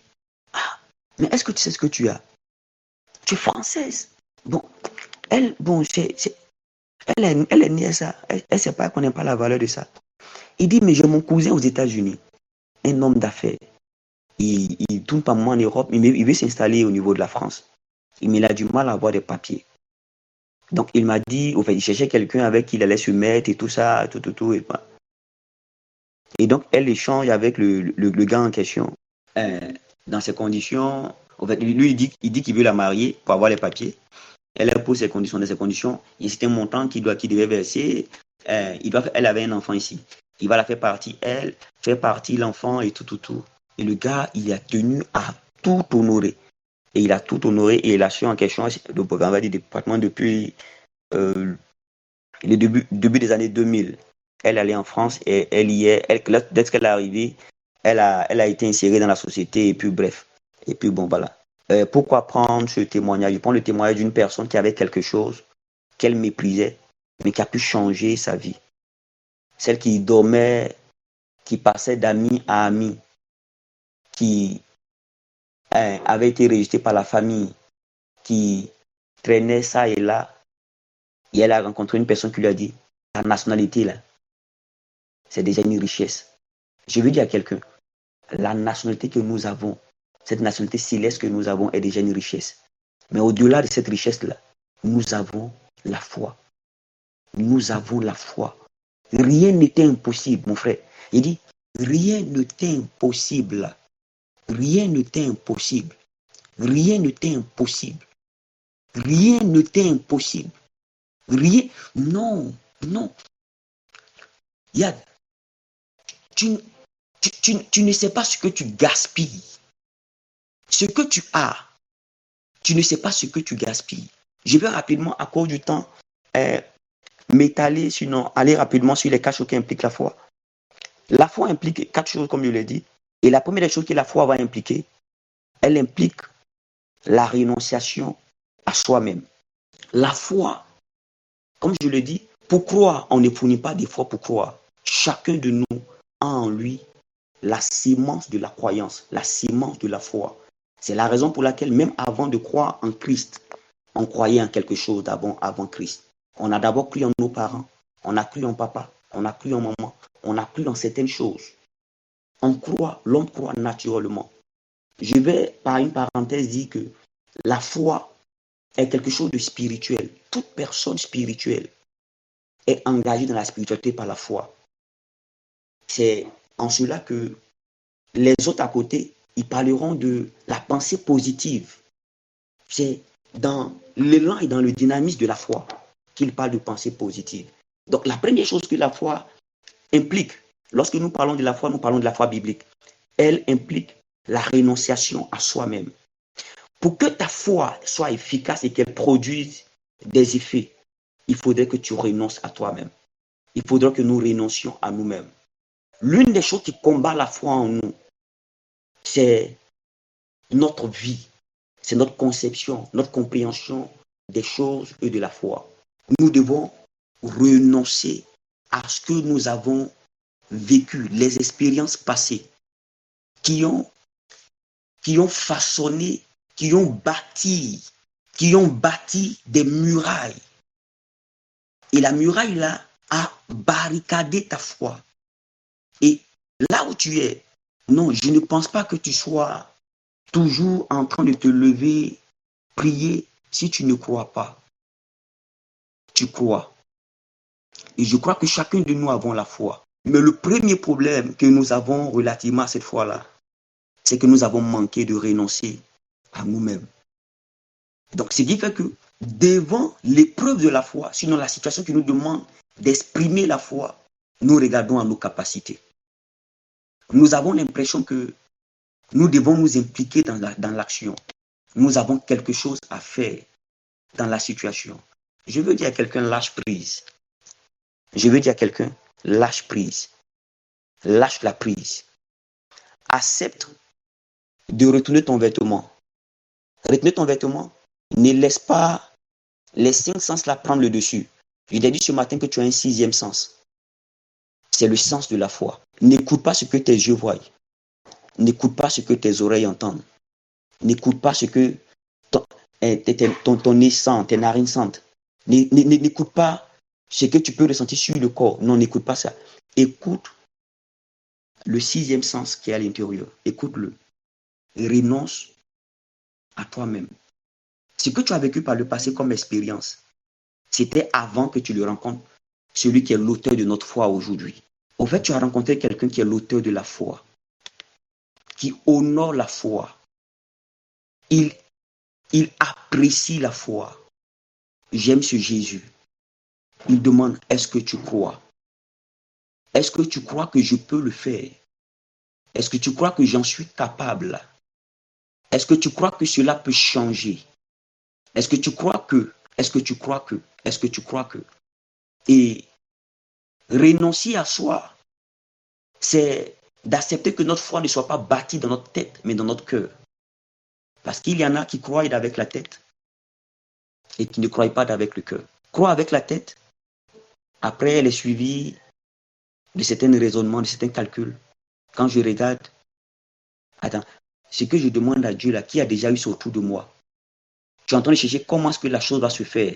ah, mais est-ce que tu sais ce que tu as? Tu es française. Bon, elle est née à ça. Elle ne sait pas qu'on n'aime pas la valeur de ça. Il dit, mais j'ai mon cousin aux États-Unis, un homme d'affaires. Il tourne pas moi en Europe, il veut s'installer au niveau de la France. Mais il a du mal à avoir des papiers. Donc il m'a dit, au fait, il cherchait quelqu'un avec qui il allait se mettre et tout ça, tout. Et donc elle échange avec le gars en question. Dans ces conditions, en fait, lui il dit qu'il veut la marier pour avoir les papiers. Elle pose ses conditions, dans ces conditions, il y a un montant qu'il devait verser. Elle avait un enfant ici. Il va la faire partie l'enfant et tout. Et le gars, il a tenu à tout honorer. Et il a tout honoré et il a su en question, on va dire, département depuis le début des années 2000. Elle allait en France et elle y est. Dès qu'elle est arrivée, elle a été insérée dans la société et puis bref. Et puis bon, voilà. Pourquoi prendre ce témoignage? Je prends le témoignage d'une personne qui avait quelque chose qu'elle méprisait, mais qui a pu changer sa vie. Celle qui dormait, qui passait d'ami à ami, qui avait été rejetée par la famille, qui traînait ça et là. Et elle a rencontré une personne qui lui a dit, la nationalité là, c'est déjà une richesse. Je veux dire à quelqu'un, la nationalité que nous avons, cette nationalité céleste que nous avons est déjà une richesse. Mais au-delà de cette richesse-là, nous avons la foi. Nous avons la foi. Rien n'était impossible, mon frère. Il dit, rien n'était impossible. Rien n'était impossible. Rien n'était impossible. Rien n'était impossible. Rien. Non. Yad, tu ne sais pas ce que tu gaspilles. Ce que tu as, tu ne sais pas ce que tu gaspilles. Je vais rapidement, à cause du temps, m'étaler, sinon aller rapidement sur les 4 choses qui impliquent la foi. La foi implique 4 choses, comme je l'ai dit. Et la première des choses que la foi va impliquer, elle implique la renonciation à soi-même. La foi, comme je l'ai dit, pour croire, on ne fournit pas d'efforts pour croire. Chacun de nous a en lui la sémence de la croyance, la sémence de la foi. C'est la raison pour laquelle, même avant de croire en Christ, on croyait en quelque chose avant Christ. On a d'abord cru en nos parents, on a cru en papa, on a cru en maman, on a cru en certaines choses. On croit, l'homme croit naturellement. Je vais, par une parenthèse, dire que la foi est quelque chose de spirituel. Toute personne spirituelle est engagée dans la spiritualité par la foi. C'est en cela que les autres à côté, ils parleront de la pensée positive. C'est dans l'élan et dans le dynamisme de la foi qu'ils parlent de pensée positive. Donc la première chose que la foi implique, lorsque nous parlons de la foi, nous parlons de la foi biblique. Elle implique la renonciation à soi-même. Pour que ta foi soit efficace et qu'elle produise des effets, il faudrait que tu renonces à toi-même. Il faudrait que nous renoncions à nous-mêmes. L'une des choses qui combat la foi en nous, c'est notre vie, c'est notre conception, notre compréhension des choses et de la foi. Nous devons renoncer à ce que nous avons vécu, les expériences passées qui ont façonné, qui ont bâti des murailles. Et la muraille là a barricadé ta foi. Et là où tu es, non, je ne pense pas que tu sois toujours en train de te lever, prier, si tu ne crois pas. Tu crois. Et je crois que chacun de nous avons la foi. Mais le premier problème que nous avons relativement à cette foi-là, c'est que nous avons manqué de renoncer à nous-mêmes. Donc, ce qui fait que devant l'épreuve de la foi, sinon la situation qui nous demande d'exprimer la foi, nous regardons à nos capacités. Nous avons l'impression que nous devons nous impliquer dans l'action. Nous avons quelque chose à faire dans la situation. Je veux dire à quelqu'un, lâche prise. Je veux dire à quelqu'un, lâche prise. Lâche la prise. Accepte de retourner ton vêtement. Retourner ton vêtement. Ne laisse pas les 5 sens là prendre le dessus. Je t'ai dit ce matin que tu as un 6e sens. C'est le sens de la foi. N'écoute pas ce que tes yeux voient. N'écoute pas ce que tes oreilles entendent. N'écoute pas ce que ton nez sent, tes narines sentent. N'écoute pas ce que tu peux ressentir sur le corps. Non, n'écoute pas ça. Écoute le sixième sens qui est à l'intérieur. Écoute-le. Renonce à toi-même. Ce que tu as vécu par le passé comme expérience, c'était avant que tu le rencontres, celui qui est l'auteur de notre foi aujourd'hui. Au fait, tu as rencontré quelqu'un qui est l'auteur de la foi, qui honore la foi. Il apprécie la foi. J'aime ce Jésus. Il demande, est-ce que tu crois? Est-ce que tu crois que je peux le faire? Est-ce que tu crois que j'en suis capable? Est-ce que tu crois que cela peut changer? Est-ce que tu crois que? Est-ce que tu crois que? Est-ce que tu crois que? Et renoncer à soi, c'est d'accepter que notre foi ne soit pas bâtie dans notre tête, mais dans notre cœur. Parce qu'il y en a qui croient avec la tête et qui ne croient pas avec le cœur. Croire avec la tête, après elle est suivie de certains raisonnements, de certains calculs. Quand je regarde, attends, ce que je demande à Dieu là, qui a déjà eu ça autour de moi, tu es en train de chercher comment est-ce que la chose va se faire.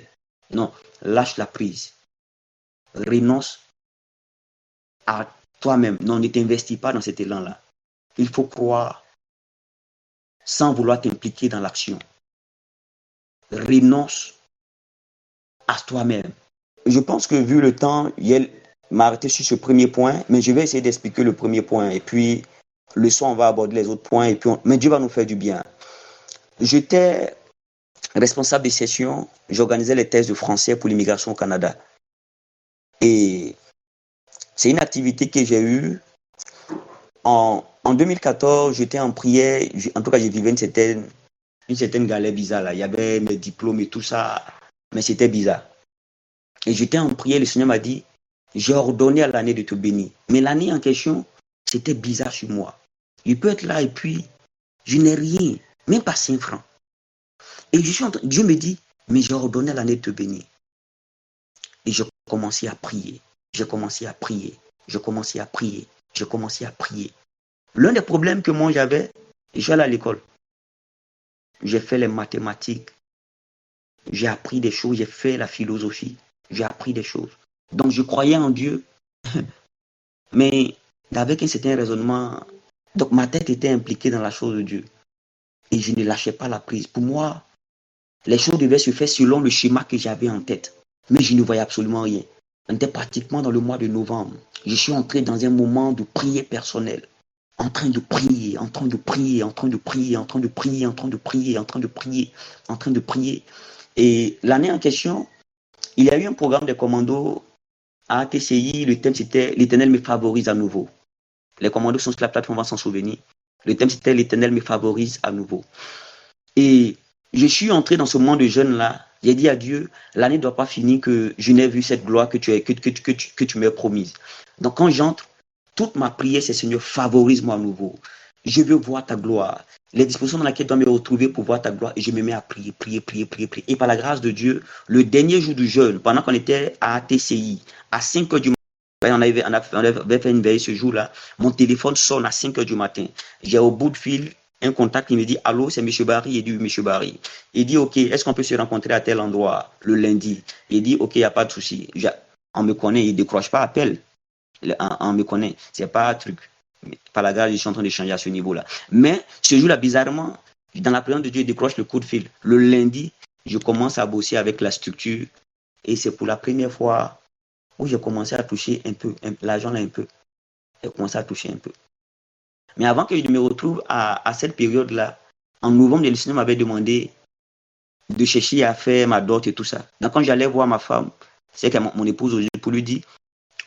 Non, lâche la prise. Renonce à toi-même. Non, ne t'investis pas dans cet élan-là. Il faut croire sans vouloir t'impliquer dans l'action. Renonce à toi-même. Je pense que vu le temps, Yael m'a arrêté sur ce premier point, mais je vais essayer d'expliquer le premier point. Et puis, le soir, on va aborder les autres points. Et puis mais Dieu va nous faire du bien. J'étais responsable des sessions. J'organisais les thèses de français pour l'immigration au Canada. Et c'est une activité que j'ai eue. En 2014, j'étais en prière. En tout cas, je vivais une certaine galère bizarre. Là. Il y avait mes diplômes et tout ça, mais c'était bizarre. Et j'étais en prière, le Seigneur m'a dit, j'ai ordonné à l'année de te bénir. Mais l'année en question, c'était bizarre sur moi. Il peut être là et puis, je n'ai rien, même pas 5 francs. Et Dieu me dit, mais j'ai ordonné à l'année de te bénir. Et j'ai commencé à prier. J'ai commencé à prier. J'ai commencé à prier. J'ai commencé à prier. L'un des problèmes que moi j'avais, je suis allé à l'école. J'ai fait les mathématiques. J'ai appris des choses. J'ai fait la philosophie. J'ai appris des choses. Donc je croyais en Dieu, mais avec un certain raisonnement. Donc ma tête était impliquée dans la chose de Dieu. Et je ne lâchais pas la prise. Pour moi, les choses devaient se faire selon le schéma que j'avais en tête. Mais je ne voyais absolument rien. On était pratiquement dans le mois de novembre. Je suis entré dans un moment de prière personnelle. En train de prier, en train de prier, en train de prier, en train de prier, en train de prier, en train de prier, en train de prier. Et l'année en question, il y a eu un programme de commandos à ATCI. Le thème c'était l'Éternel me favorise à nouveau. Les commandos sont sur la plateforme, on va s'en souvenir. Le thème c'était l'Éternel me favorise à nouveau. Et je suis entré dans ce monde de jeunes-là. J'ai dit à Dieu, l'année ne doit pas finir que je n'ai vu cette gloire que tu m'as promise. Donc quand j'entre, toute ma prière, c'est Seigneur, favorise-moi à nouveau. Je veux voir ta gloire. Les dispositions dans lesquelles je dois me retrouver pour voir ta gloire. Et je me mets à prier, prier, prier, prier, prier. Et par la grâce de Dieu, le dernier jour du jeûne, pendant qu'on était à ATCI, à 5 heures du matin, on avait fait une veille ce jour-là, mon téléphone sonne à 5 heures du matin. J'ai au bout de fil un contact qui me dit, allô, c'est M. Barry. Il dit, oui, M. Barry. Il dit, ok, est-ce qu'on peut se rencontrer à tel endroit le lundi? Il dit, ok, il n'y a pas de souci. On me connaît, il ne décroche pas appel. On me connaît, c'est pas un truc. Par la grâce, je suis en train d'échanger à ce niveau-là. Mais ce jour-là, bizarrement, dans la présence de Dieu, il décroche le coup de fil. Le lundi, je commence à bosser avec la structure et c'est pour la première fois où j'ai commencé à toucher un peu, l'argent là un peu. J'ai commencé à toucher un peu. Mais avant que je me retrouve à cette période-là, en novembre, le Seigneur m'avait demandé de chercher à faire ma dot et tout ça. Donc quand j'allais voir ma femme, c'est mon épouse aujourd'hui, pour lui dire,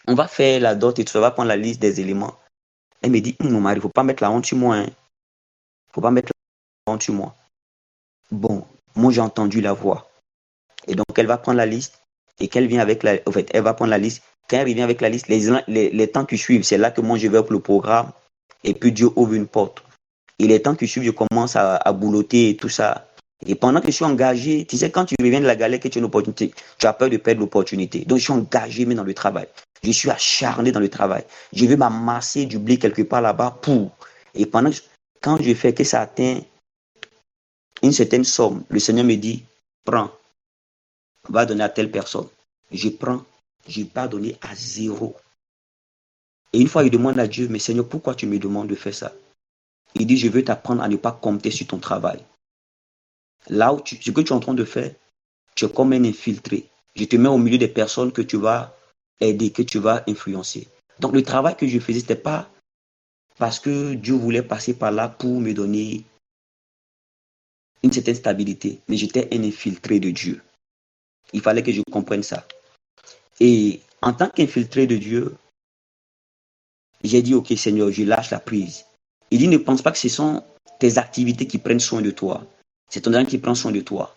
on va faire la dot et tout ça, on va prendre la liste des éléments. Elle me dit, mon mari, il ne faut pas mettre la honte sur moi. Il ne faut pas mettre la honte sur moi. Bon, moi j'ai entendu la voix. Et donc elle va prendre la liste et qu'elle vient avec la... En fait, elle va prendre la liste. Quand elle revient avec la liste, les temps qui suivent, c'est là que moi je vais pour le programme. Et puis Dieu ouvre une porte. Et les temps qui suivent, je commence à boulotter et tout ça. Et pendant que je suis engagé, tu sais, quand tu reviens de la galère, que tu as une opportunité, tu as peur de perdre l'opportunité. Donc je suis engagé mais dans le travail. Je suis acharné dans le travail. Je vais m'amasser du blé quelque part là-bas pour. Et quand je fais que ça atteint une certaine somme, le Seigneur me dit, prends, va donner à telle personne. Je prends, je ne vais pas donner à zéro. Et une fois, il demande à Dieu, mais Seigneur, pourquoi tu me demandes de faire ça? Il dit, je veux t'apprendre à ne pas compter sur ton travail. Là où ce que tu es en train de faire, tu es comme un infiltré. Je te mets au milieu des personnes que tu vas aider, que tu vas influencer. Donc le travail que je faisais, ce n'était pas parce que Dieu voulait passer par là pour me donner une certaine stabilité, mais j'étais un infiltré de Dieu. Il fallait que je comprenne ça. Et en tant qu'infiltré de Dieu, j'ai dit, ok Seigneur, je lâche la prise. Il dit, ne pense pas que ce sont tes activités qui prennent soin de toi. C'est ton âme qui prend soin de toi.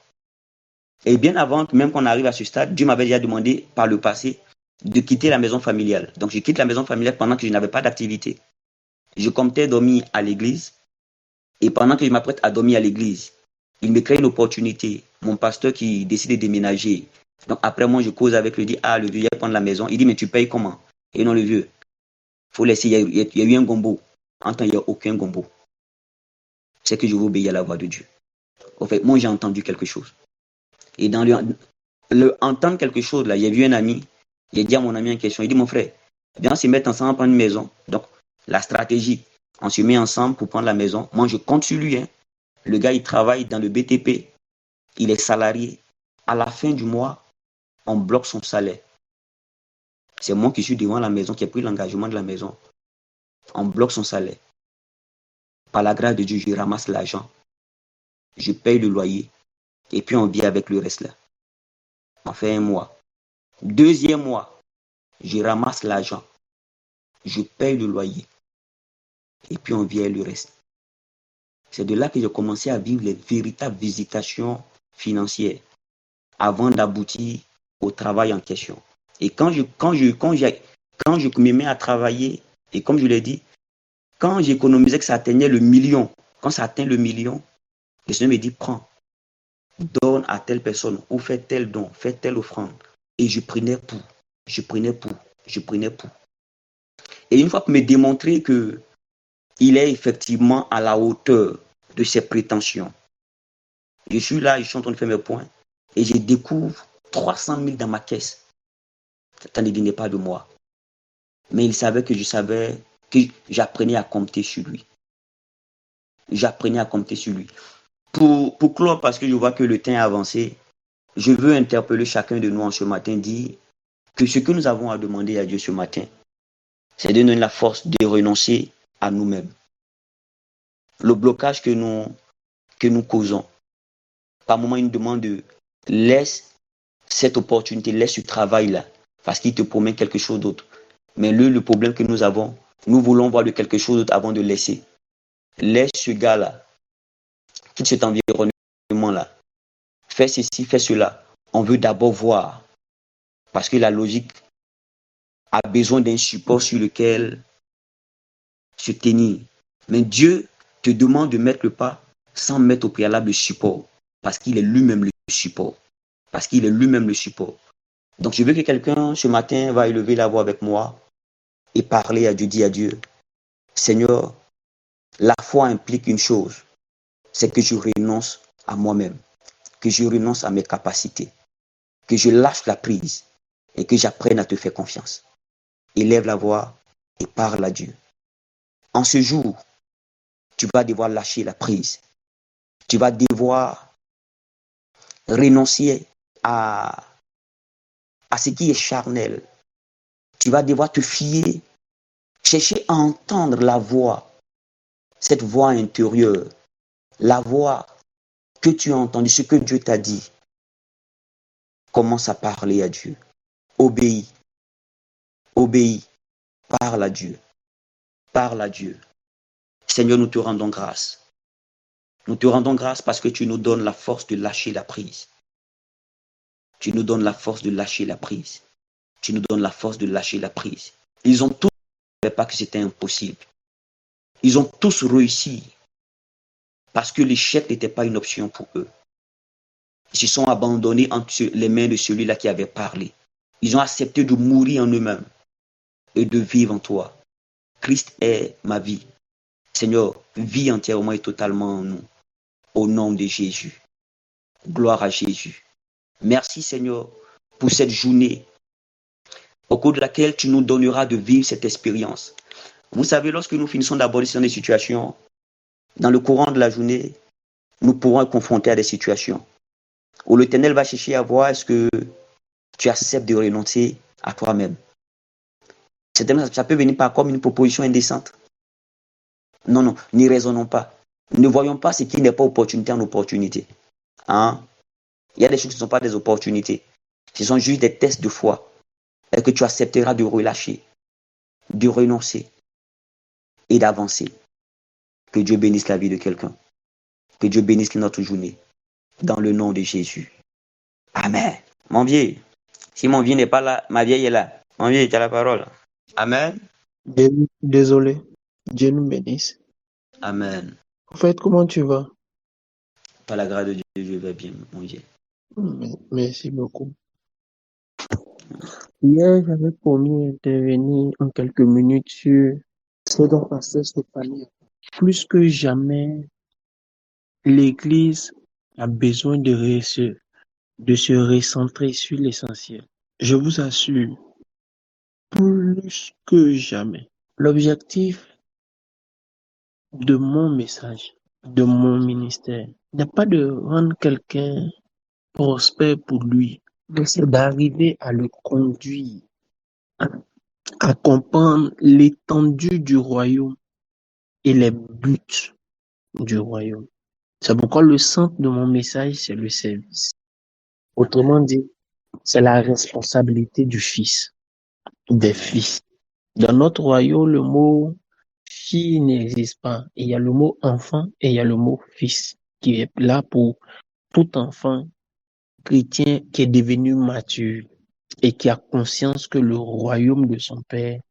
Et bien avant même qu'on arrive à ce stade, Dieu m'avait déjà demandé par le passé de quitter la maison familiale. Donc je quitte la maison familiale pendant que je n'avais pas d'activité. Je comptais dormir à l'église. Et pendant que je m'apprête à dormir à l'église, il me crée une opportunité. Mon pasteur qui décide de déménager. Donc après moi, je cause avec lui, dit, ah, le vieux, il va prendre la maison. Il dit, mais tu payes comment? Et non, le vieux, il faut laisser, il y a eu un gombo. En temps, il n'y a aucun gombo. C'est que je veux obéir à la voix de Dieu. En fait, moi, j'ai entendu quelque chose. Et dans le entendre quelque chose, là, j'ai vu un ami, j'ai dit à mon ami en question, il dit, mon frère, viens se mettre ensemble, prendre une maison. Donc, la stratégie, on se met ensemble pour prendre la maison. Moi, je compte sur lui. Hein. Le gars, il travaille dans le BTP. Il est salarié. À la fin du mois, on bloque son salaire. C'est moi qui suis devant la maison, qui ai pris l'engagement de la maison. On bloque son salaire. Par la grâce de Dieu, je ramasse l'argent. Je paye le loyer. Et puis, on vit avec le reste là. On fait un mois. Deuxième mois, je ramasse l'argent. Je paye le loyer. Et puis, on vit avec le reste. C'est de là que j'ai commencé à vivre les véritables visitations financières avant d'aboutir au travail en question. Et quand je me mets à travailler, et comme je l'ai dit, quand j'économisais que ça atteignait le million, quand ça atteint le million, le Seigneur me dit, prends, donne à telle personne, ou fais tel don, fais telle offrande. Et je prenais pour. Et une fois pour me démontrer que il est effectivement à la hauteur de ses prétentions, je suis là, je suis en train de faire mes points, et je découvre 300 000 dans ma caisse. Ça ne dînait pas de moi. Mais il savait que que j'apprenais à compter sur lui. Pour clore, parce que je vois que le temps est avancé, je veux interpeller chacun de nous en ce matin, dire que ce que nous avons à demander à Dieu ce matin, c'est de nous donner la force de renoncer à nous-mêmes. Le blocage que nous causons, par moment, il nous demande de laisse cette opportunité, laisse ce travail-là, parce qu'il te promet quelque chose d'autre. Mais le problème que nous avons, nous voulons voir de quelque chose d'autre avant de laisser. Laisse ce gars-là, tout cet environnement-là, fais ceci, fais cela. On veut d'abord voir, parce que la logique a besoin d'un support sur lequel se tenir. Mais Dieu te demande de mettre le pas sans mettre au préalable le support, parce qu'il est lui-même le support. Donc je veux que quelqu'un ce matin va élever la voix avec moi et parler à Dieu, dire à Dieu, Seigneur, la foi implique une chose, c'est que je renonce à moi-même, que je renonce à mes capacités, que je lâche la prise et que j'apprenne à te faire confiance. Élève la voix et parle à Dieu. En ce jour, tu vas devoir lâcher la prise. Tu vas devoir renoncer à ce qui est charnel. Tu vas devoir te fier, chercher à entendre la voix, cette voix intérieure, la voix que tu as entendue, ce que Dieu t'a dit. Commence à parler à Dieu. Obéis, parle à Dieu. Seigneur, nous te rendons grâce. Nous te rendons grâce parce que tu nous donnes la force de lâcher la prise. Ils ont tous ne pas que c'était impossible. Ils ont tous réussi parce que l'échec n'était pas une option pour eux. Ils se sont abandonnés entre les mains de celui-là qui avait parlé. Ils ont accepté de mourir en eux-mêmes et de vivre en toi. Christ est ma vie. Seigneur, vis entièrement et totalement en nous. Au nom de Jésus. Gloire à Jésus. Merci Seigneur pour cette journée. au cours de laquelle tu nous donneras de vivre cette expérience. Vous savez, lorsque nous finissons d'aborder des situations, dans le courant de la journée, nous pourrons être confrontés à des situations où l'Éternel va chercher à voir est-ce que tu acceptes de renoncer à toi-même. Ça peut venir pas comme une proposition indécente. Non, non, n'y raisonnons pas. Ne voyons pas ce qui n'est pas opportunité en opportunité. Hein? Il y a des choses qui ne sont pas des opportunités. Ce sont juste des tests de foi. Et que tu accepteras de relâcher, de renoncer et d'avancer. Que Dieu bénisse la vie de quelqu'un. Que Dieu bénisse notre journée. Dans le nom de Jésus. Amen. Mon vieux, si mon vieux n'est pas là, ma vieille est là. Mon vieux, tu as la parole. Amen. Désolé. Dieu nous bénisse. Amen. En fait, comment tu vas? Par la grâce de Dieu, je vais bien, mon vieux. Merci beaucoup. Hier, j'avais promis d'intervenir en quelques minutes sur ce dont Pasteur Stéphanie. Plus que jamais, l'Église a besoin de se recentrer sur l'essentiel. Je vous assure, plus que jamais, l'objectif de mon message, de mon ministère, n'est pas de rendre quelqu'un prospère pour lui, mais c'est d'arriver à le conduire, à comprendre l'étendue du royaume et les buts du royaume. C'est pourquoi le centre de mon message, c'est le service. Autrement dit, c'est la responsabilité du fils, des fils. Dans notre royaume, le mot fille n'existe pas. Il y a le mot enfant et il y a le mot fils qui est là pour tout enfant chrétien qui est devenu mature et qui a conscience que le royaume de son père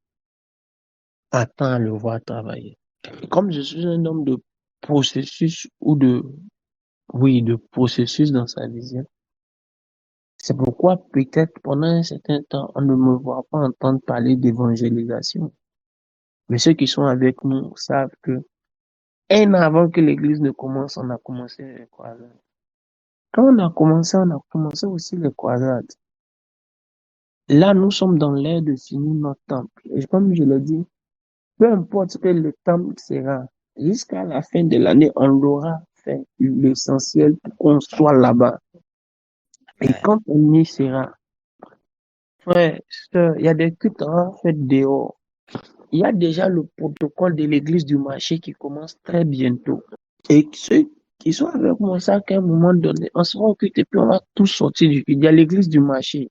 attend à le voir travailler. Et comme je suis un homme de processus de processus dans sa vision, c'est pourquoi peut-être pendant un certain temps, on ne me voit pas entendre parler d'évangélisation. Mais ceux qui sont avec nous savent que un an avant que l'église ne commence, on a commencé les croisades. Quand on a commencé aussi les croisades. Là, nous sommes dans l'ère de finir notre temple. Et comme je l'ai dit, peu importe ce que le temple sera, jusqu'à la fin de l'année, on l'aura fait l'essentiel pour qu'on soit là-bas. Et quand on y sera, frère, sœur, il y a des cultes faits dehors. Il y a déjà le protocole de l'église du marché qui commence très bientôt. Et ceux qui sont avec moi, ça, qu'à un moment donné, on sera occupés et puis on va tous sortir du Il y a l'église du marché.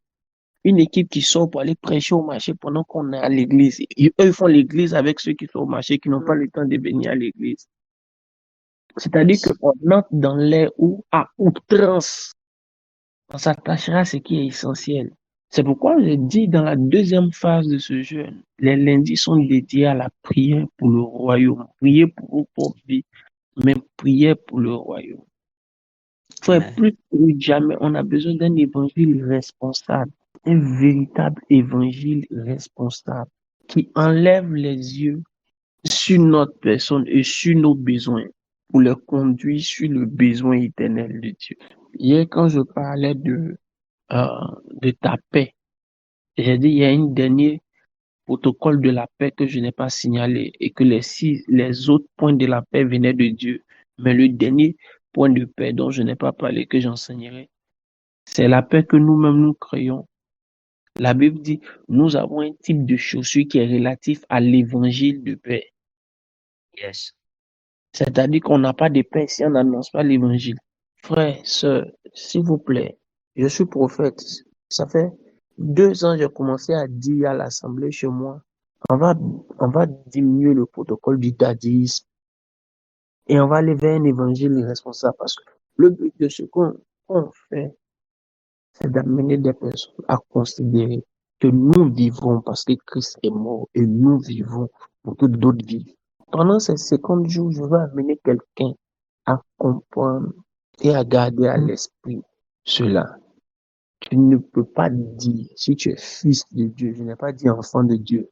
Une équipe qui sort pour aller prêcher au marché pendant qu'on est à l'église. Et eux, ils font l'église avec ceux qui sont au marché, qui n'ont pas le temps de venir à l'église. C'est-à-dire qu'on entre dans l'air où, à outrance, on s'attachera à ce qui est essentiel. C'est pourquoi je dis dans la deuxième phase de ce jeûne, les lundis sont dédiés à la prière pour le royaume. Prier pour vos propres vies, mais prier pour le royaume. Frère, plus que jamais, on a besoin d'un évangile responsable, un véritable évangile responsable qui enlève les yeux sur notre personne et sur nos besoins pour les conduire sur le besoin éternel de Dieu. Hier, quand je parlais de ta paix, j'ai dit il y a un dernier protocole de la paix que je n'ai pas signalé et que les autres points de la paix venaient de Dieu. Mais le dernier point de paix dont je n'ai pas parlé, que j'enseignerai, c'est la paix que nous-mêmes nous créons. La Bible dit, nous avons un type de chaussure qui est relatif à l'évangile de paix. Yes. C'est-à-dire qu'on n'a pas de paix si on n'annonce pas l'évangile. Frère, sœur, s'il vous plaît, je suis prophète. Ça fait 2 ans que j'ai commencé à dire à l'assemblée chez moi, on va diminuer le protocole du dadisme et on va aller vers un évangile responsable parce que le but de ce qu'on fait, c'est d'amener des personnes à considérer que nous vivons parce que Christ est mort et nous vivons pour que d'autres vivent. Pendant ces 50 jours, je vais amener quelqu'un à comprendre et à garder à l'esprit cela. Tu ne peux pas dire si tu es fils de Dieu, je n'ai pas dit enfant de Dieu,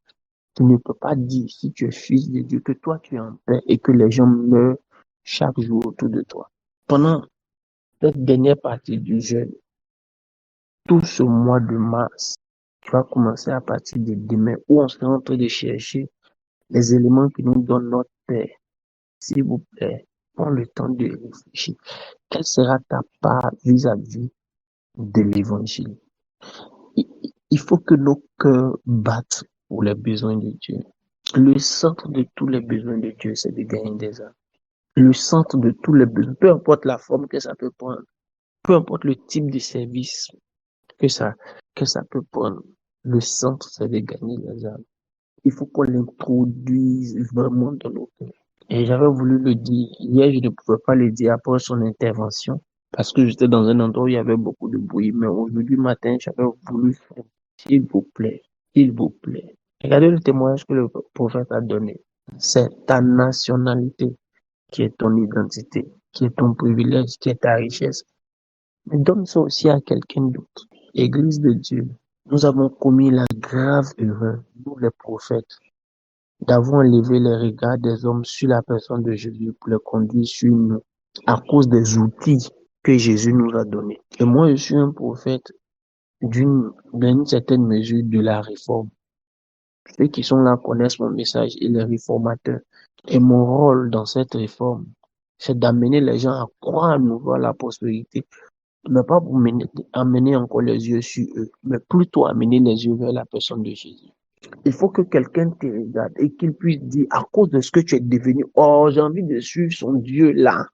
tu ne peux pas dire si tu es fils de Dieu que toi tu es en paix et que les gens meurent chaque jour autour de toi. Pendant cette dernière partie du jeûne, tout ce mois de mars, Tu vas commencer à partir de demain où on sera en train de chercher les éléments qui nous donnent notre paix. S'il vous plaît, prends le temps de réfléchir. Quelle sera ta part vis-à-vis de l'évangile? Il faut que nos cœurs battent pour les besoins de Dieu. Le centre de tous les besoins de Dieu, c'est de gagner des âmes. Le centre de tous les besoins, peu importe la forme que ça peut prendre, peu importe le type de service que ça, que ça peut prendre, le centre, c'est de gagner les âmes. Il faut qu'on l'introduise vraiment dans nos cœurs. Et j'avais voulu le dire. Hier, je ne pouvais pas le dire après son intervention parce que j'étais dans un endroit où il y avait beaucoup de bruit. Mais aujourd'hui matin, j'avais voulu faire, s'il vous plaît. Regardez le témoignage que le prophète a donné. C'est ta nationalité qui est ton identité, qui est ton privilège, qui est ta richesse. Mais donne ça aussi à quelqu'un d'autre. Église de Dieu, nous avons commis la grave erreur, nous les prophètes, d'avoir enlevé les regards des hommes sur la personne de Jésus pour les conduire sur nous à cause des outils que Jésus nous a donnés. Et moi, je suis un prophète d'une certaine mesure de la réforme. Ceux qui sont là connaissent mon message et les réformateurs. Et mon rôle dans cette réforme, c'est d'amener les gens à croire à nouveau à la prospérité, mais pas pour amener encore les yeux sur eux, mais plutôt amener les yeux vers la personne de Jésus. Il faut que quelqu'un te regarde et qu'il puisse dire, à cause de ce que tu es devenu, oh, j'ai envie de suivre son Dieu là.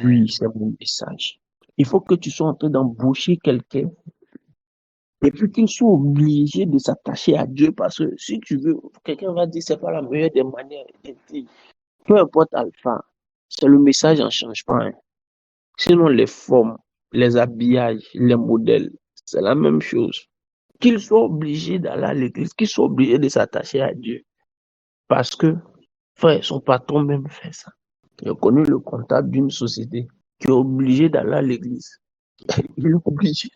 Oui, c'est mon message. Il faut que tu sois en train d'embaucher quelqu'un et puis qu'il soit obligé de s'attacher à Dieu parce que si tu veux, quelqu'un va dire, c'est pas la meilleure des manières. Peu importe Alpha, c'est le message en change pas. Hein. Sinon, les formes, les habillages, les modèles, c'est la même chose. Qu'il soit obligé d'aller à l'église, qu'il soit obligé de s'attacher à Dieu. Parce que, frère, son patron même fait ça. J'ai connu le comptable d'une société qui est obligé d'aller à l'église. Il est obligé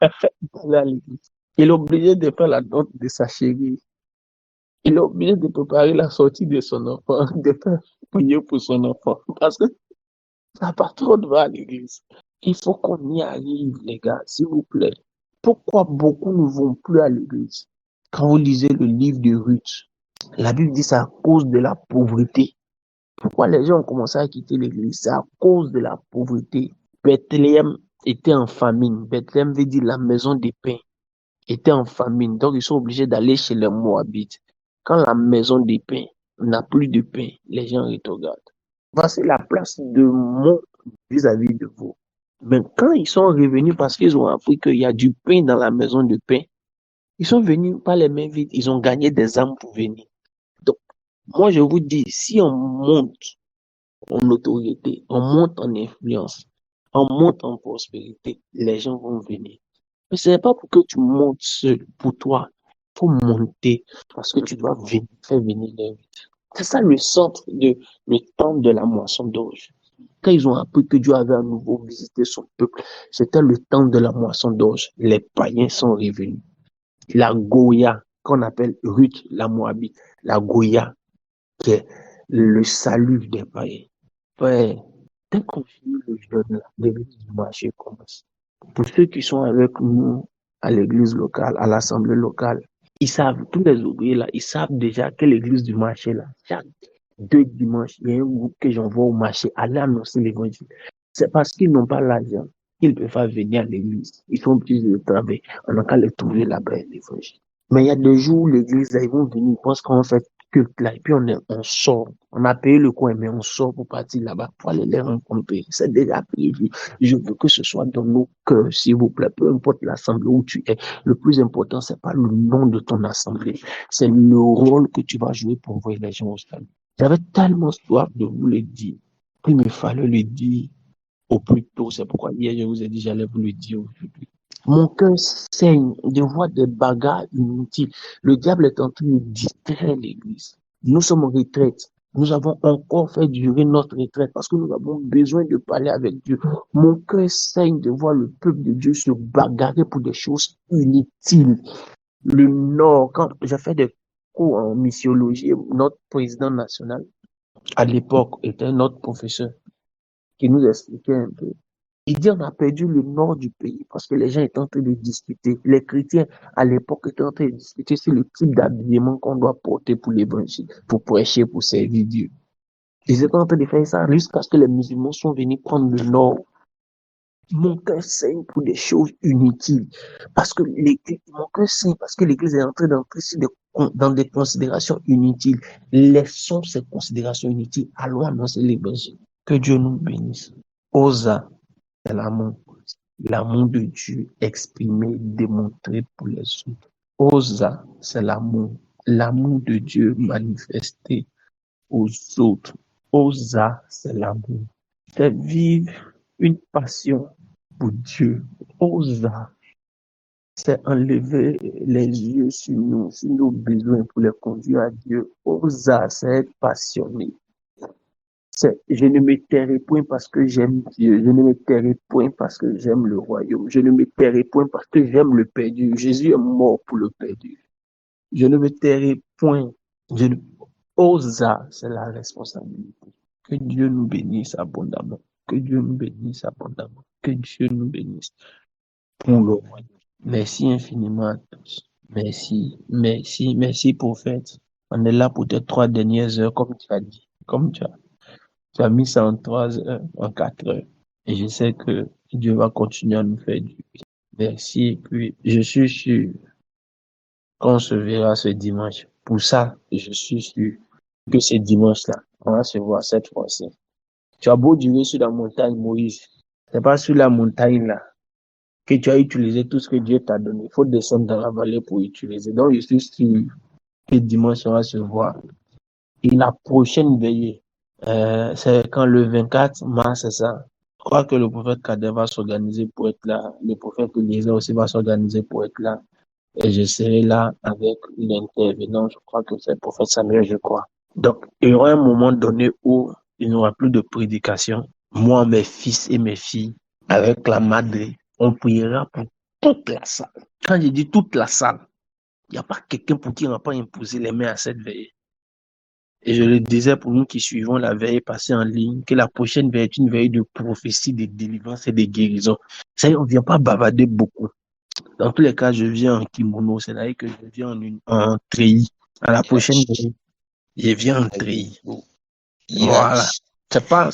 d'aller à l'église. Il est obligé de faire la note de sa chérie. Il est obligé de préparer la sortie de son enfant, de faire prier pour son enfant. Parce que sa patronne va à l'église. Il faut qu'on y arrive, les gars, s'il vous plaît. Pourquoi beaucoup ne vont plus à l'église? Quand vous lisez le livre de Ruth, la Bible dit c'est à cause de la pauvreté. Pourquoi les gens ont commencé à quitter l'église? C'est à cause de la pauvreté. Bethléem était en famine. Bethléem veut dire la maison des pains était en famine. Donc ils sont obligés d'aller chez les Moabites. Quand la maison des pains n'a plus de pain, les gens regardent. Voici la place de mon vis-à-vis de vous. Mais quand ils sont revenus parce qu'ils ont appris qu'il y a du pain dans la maison de pain, ils sont venus pas les mains vides. Ils ont gagné des âmes pour venir. Donc, moi, je vous dis, si on monte en autorité, on monte en influence, on monte en prospérité, les gens vont venir. Mais ce n'est pas pour que tu montes seul, pour toi. Il faut monter parce que tu dois faire venir les vies. C'est ça le centre le temps de la moisson d'orge. Quand ils ont appris que Dieu avait à nouveau visité son peuple, c'était le temps de la moisson d'orge. Les païens sont revenus. La Goya, qu'on appelle Ruth, la Moabite, la Goya, qui est le salut des païens. Ouais. Dès qu'on finit le jeûne, là, l'église du marché commence. Pour ceux qui sont avec nous à l'église locale, à l'assemblée locale, ils savent, tous les ouvriers là, ils savent déjà que l'église du marché là, chaque 2 dimanches, il y a un groupe que j'envoie au marché aller annoncer l'évangile. C'est parce qu'ils n'ont pas l'argent qu'ils ne peuvent pas venir à l'église. Ils sont obligés de travailler. On n'a qu'à les trouver là-bas, l'évangile. Mais il y a des jours où l'église, là, ils vont venir, ils pensent qu'on fait culte là, et puis on sort. On a payé le coin, mais on sort pour partir là-bas, pour aller les rencontrer. C'est déjà prévu. Je veux que ce soit dans nos cœurs, s'il vous plaît. Peu importe l'assemblée où tu es. Le plus important, c'est pas le nom de ton assemblée. C'est le rôle que tu vas jouer pour envoyer les gens au salut. J'avais tellement soif de vous le dire. Il me fallait le dire au plus tôt. C'est pourquoi hier, je vous ai dit, j'allais vous le dire aujourd'hui. Mon cœur saigne de voir des bagarres inutiles. Le diable est en train de distraire l'église. Nous sommes en retraite. Nous avons encore fait durer notre retraite parce que nous avons besoin de parler avec Dieu. Mon cœur saigne de voir le peuple de Dieu se bagarrer pour des choses inutiles. Le Nord, quand j'ai fait des cours en missiologie, notre président national, à l'époque, était notre professeur qui nous expliquait un peu. Il dit on a perdu le nord du pays parce que les gens étaient en train de discuter. Les chrétiens, à l'époque, étaient en train de discuter sur le type d'habillement qu'on doit porter pour l'évangile, pour prêcher, pour servir Dieu. Ils étaient en train de faire ça jusqu'à ce que les musulmans sont venus prendre le nord. Mon cœur saigne pour des choses inutiles. Parce que mon cœur saigne parce que l'église est en train d'entrer dans des considérations inutiles. Laissons ces considérations inutiles. Allons annoncer l'évangile. Que Dieu nous bénisse. Osa, c'est l'amour. L'amour de Dieu exprimé, démontré pour les autres. Osa, c'est l'amour. L'amour de Dieu manifesté aux autres. Osa, c'est l'amour. C'est vivre une passion pour Dieu. Osa, c'est enlever les yeux sur nos besoins pour les conduire à Dieu. Osa, c'est être passionné. Je ne me tairai point parce que j'aime Dieu. Je ne me tairai point parce que j'aime le royaume. Je ne me tairai point parce que j'aime le perdu. Jésus est mort pour le perdu. Je ne me tairai point. Osa, c'est la responsabilité. Que Dieu nous bénisse abondamment. Que Dieu nous bénisse abondamment. Que Dieu nous bénisse pour le royaume. Merci infiniment à tous. Merci, merci, merci prophète. On est là pour tes 3 dernières heures, comme tu as dit. Tu as mis ça en 3 heures, en 4 heures. Et je sais que Dieu va continuer à nous faire du bien. Merci. Et puis, je suis sûr qu'on se verra ce dimanche. Pour ça, je suis sûr que ce dimanche-là, on va se voir cette fois-ci. Tu as beau durer sur la montagne, Moïse. C'est pas sur la montagne, là, que tu as utilisé tout ce que Dieu t'a donné. Il faut descendre dans la vallée pour utiliser. Donc, je suis sûr que dimanche, on va se voir. Et la prochaine veillée, c'est quand le 24 mars, c'est ça. Je crois que le prophète Kader va s'organiser pour être là. Le prophète Eliezer aussi va s'organiser pour être là. Et je serai là avec l'intervenant. Je crois que c'est le prophète Samuel, je crois. Donc, il y aura un moment donné où il n'y aura plus de prédication. Moi, mes fils et mes filles, avec la madre, on priera pour toute la salle. Quand je dis toute la salle, il n'y a pas quelqu'un pour qui on n'a pas imposé les mains à cette veille. Et je le disais pour nous qui suivons la veille passée en ligne, que la prochaine veille est une veille de prophétie, de délivrance et de guérison. Ça y est, on ne vient pas bavarder beaucoup. Dans tous les cas, je viens en kimono, c'est-à-dire que je viens en treillis. À la prochaine veille, je viens en treillis. Voilà. C'est pas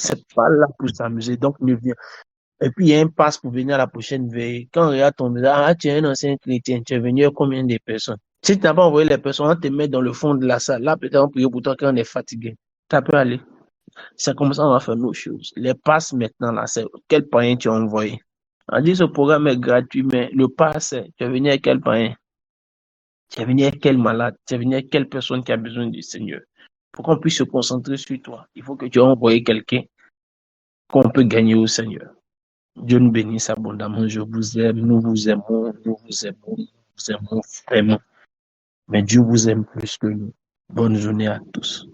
là pour s'amuser, donc ne viens. Et puis, il y a un passe pour venir à la prochaine veille. Quand on regarde ton message, tu es un ancien chrétien, tu es venu à combien de personnes? Si tu n'as pas envoyé les personnes, on te met dans le fond de la salle. Là, peut-être on prie pour toi quand on est fatigué. Ça peut aller. C'est comme ça on va faire nos choses. Les passes maintenant, là, c'est quel païen tu as envoyé? On dit ce programme est gratuit, mais le pass, tu es venu avec quel païen? Tu es venu avec quel malade? Tu es venu avec quelle personne qui a besoin du Seigneur? Pour qu'on puisse se concentrer sur toi, il faut que tu aies envoyé quelqu'un qu'on peut gagner au Seigneur. Dieu nous bénisse abondamment. Je vous aime, nous vous aimons, nous vous aimons, nous vous aimons vraiment. Mais Dieu vous aime plus que nous. Bonne journée à tous.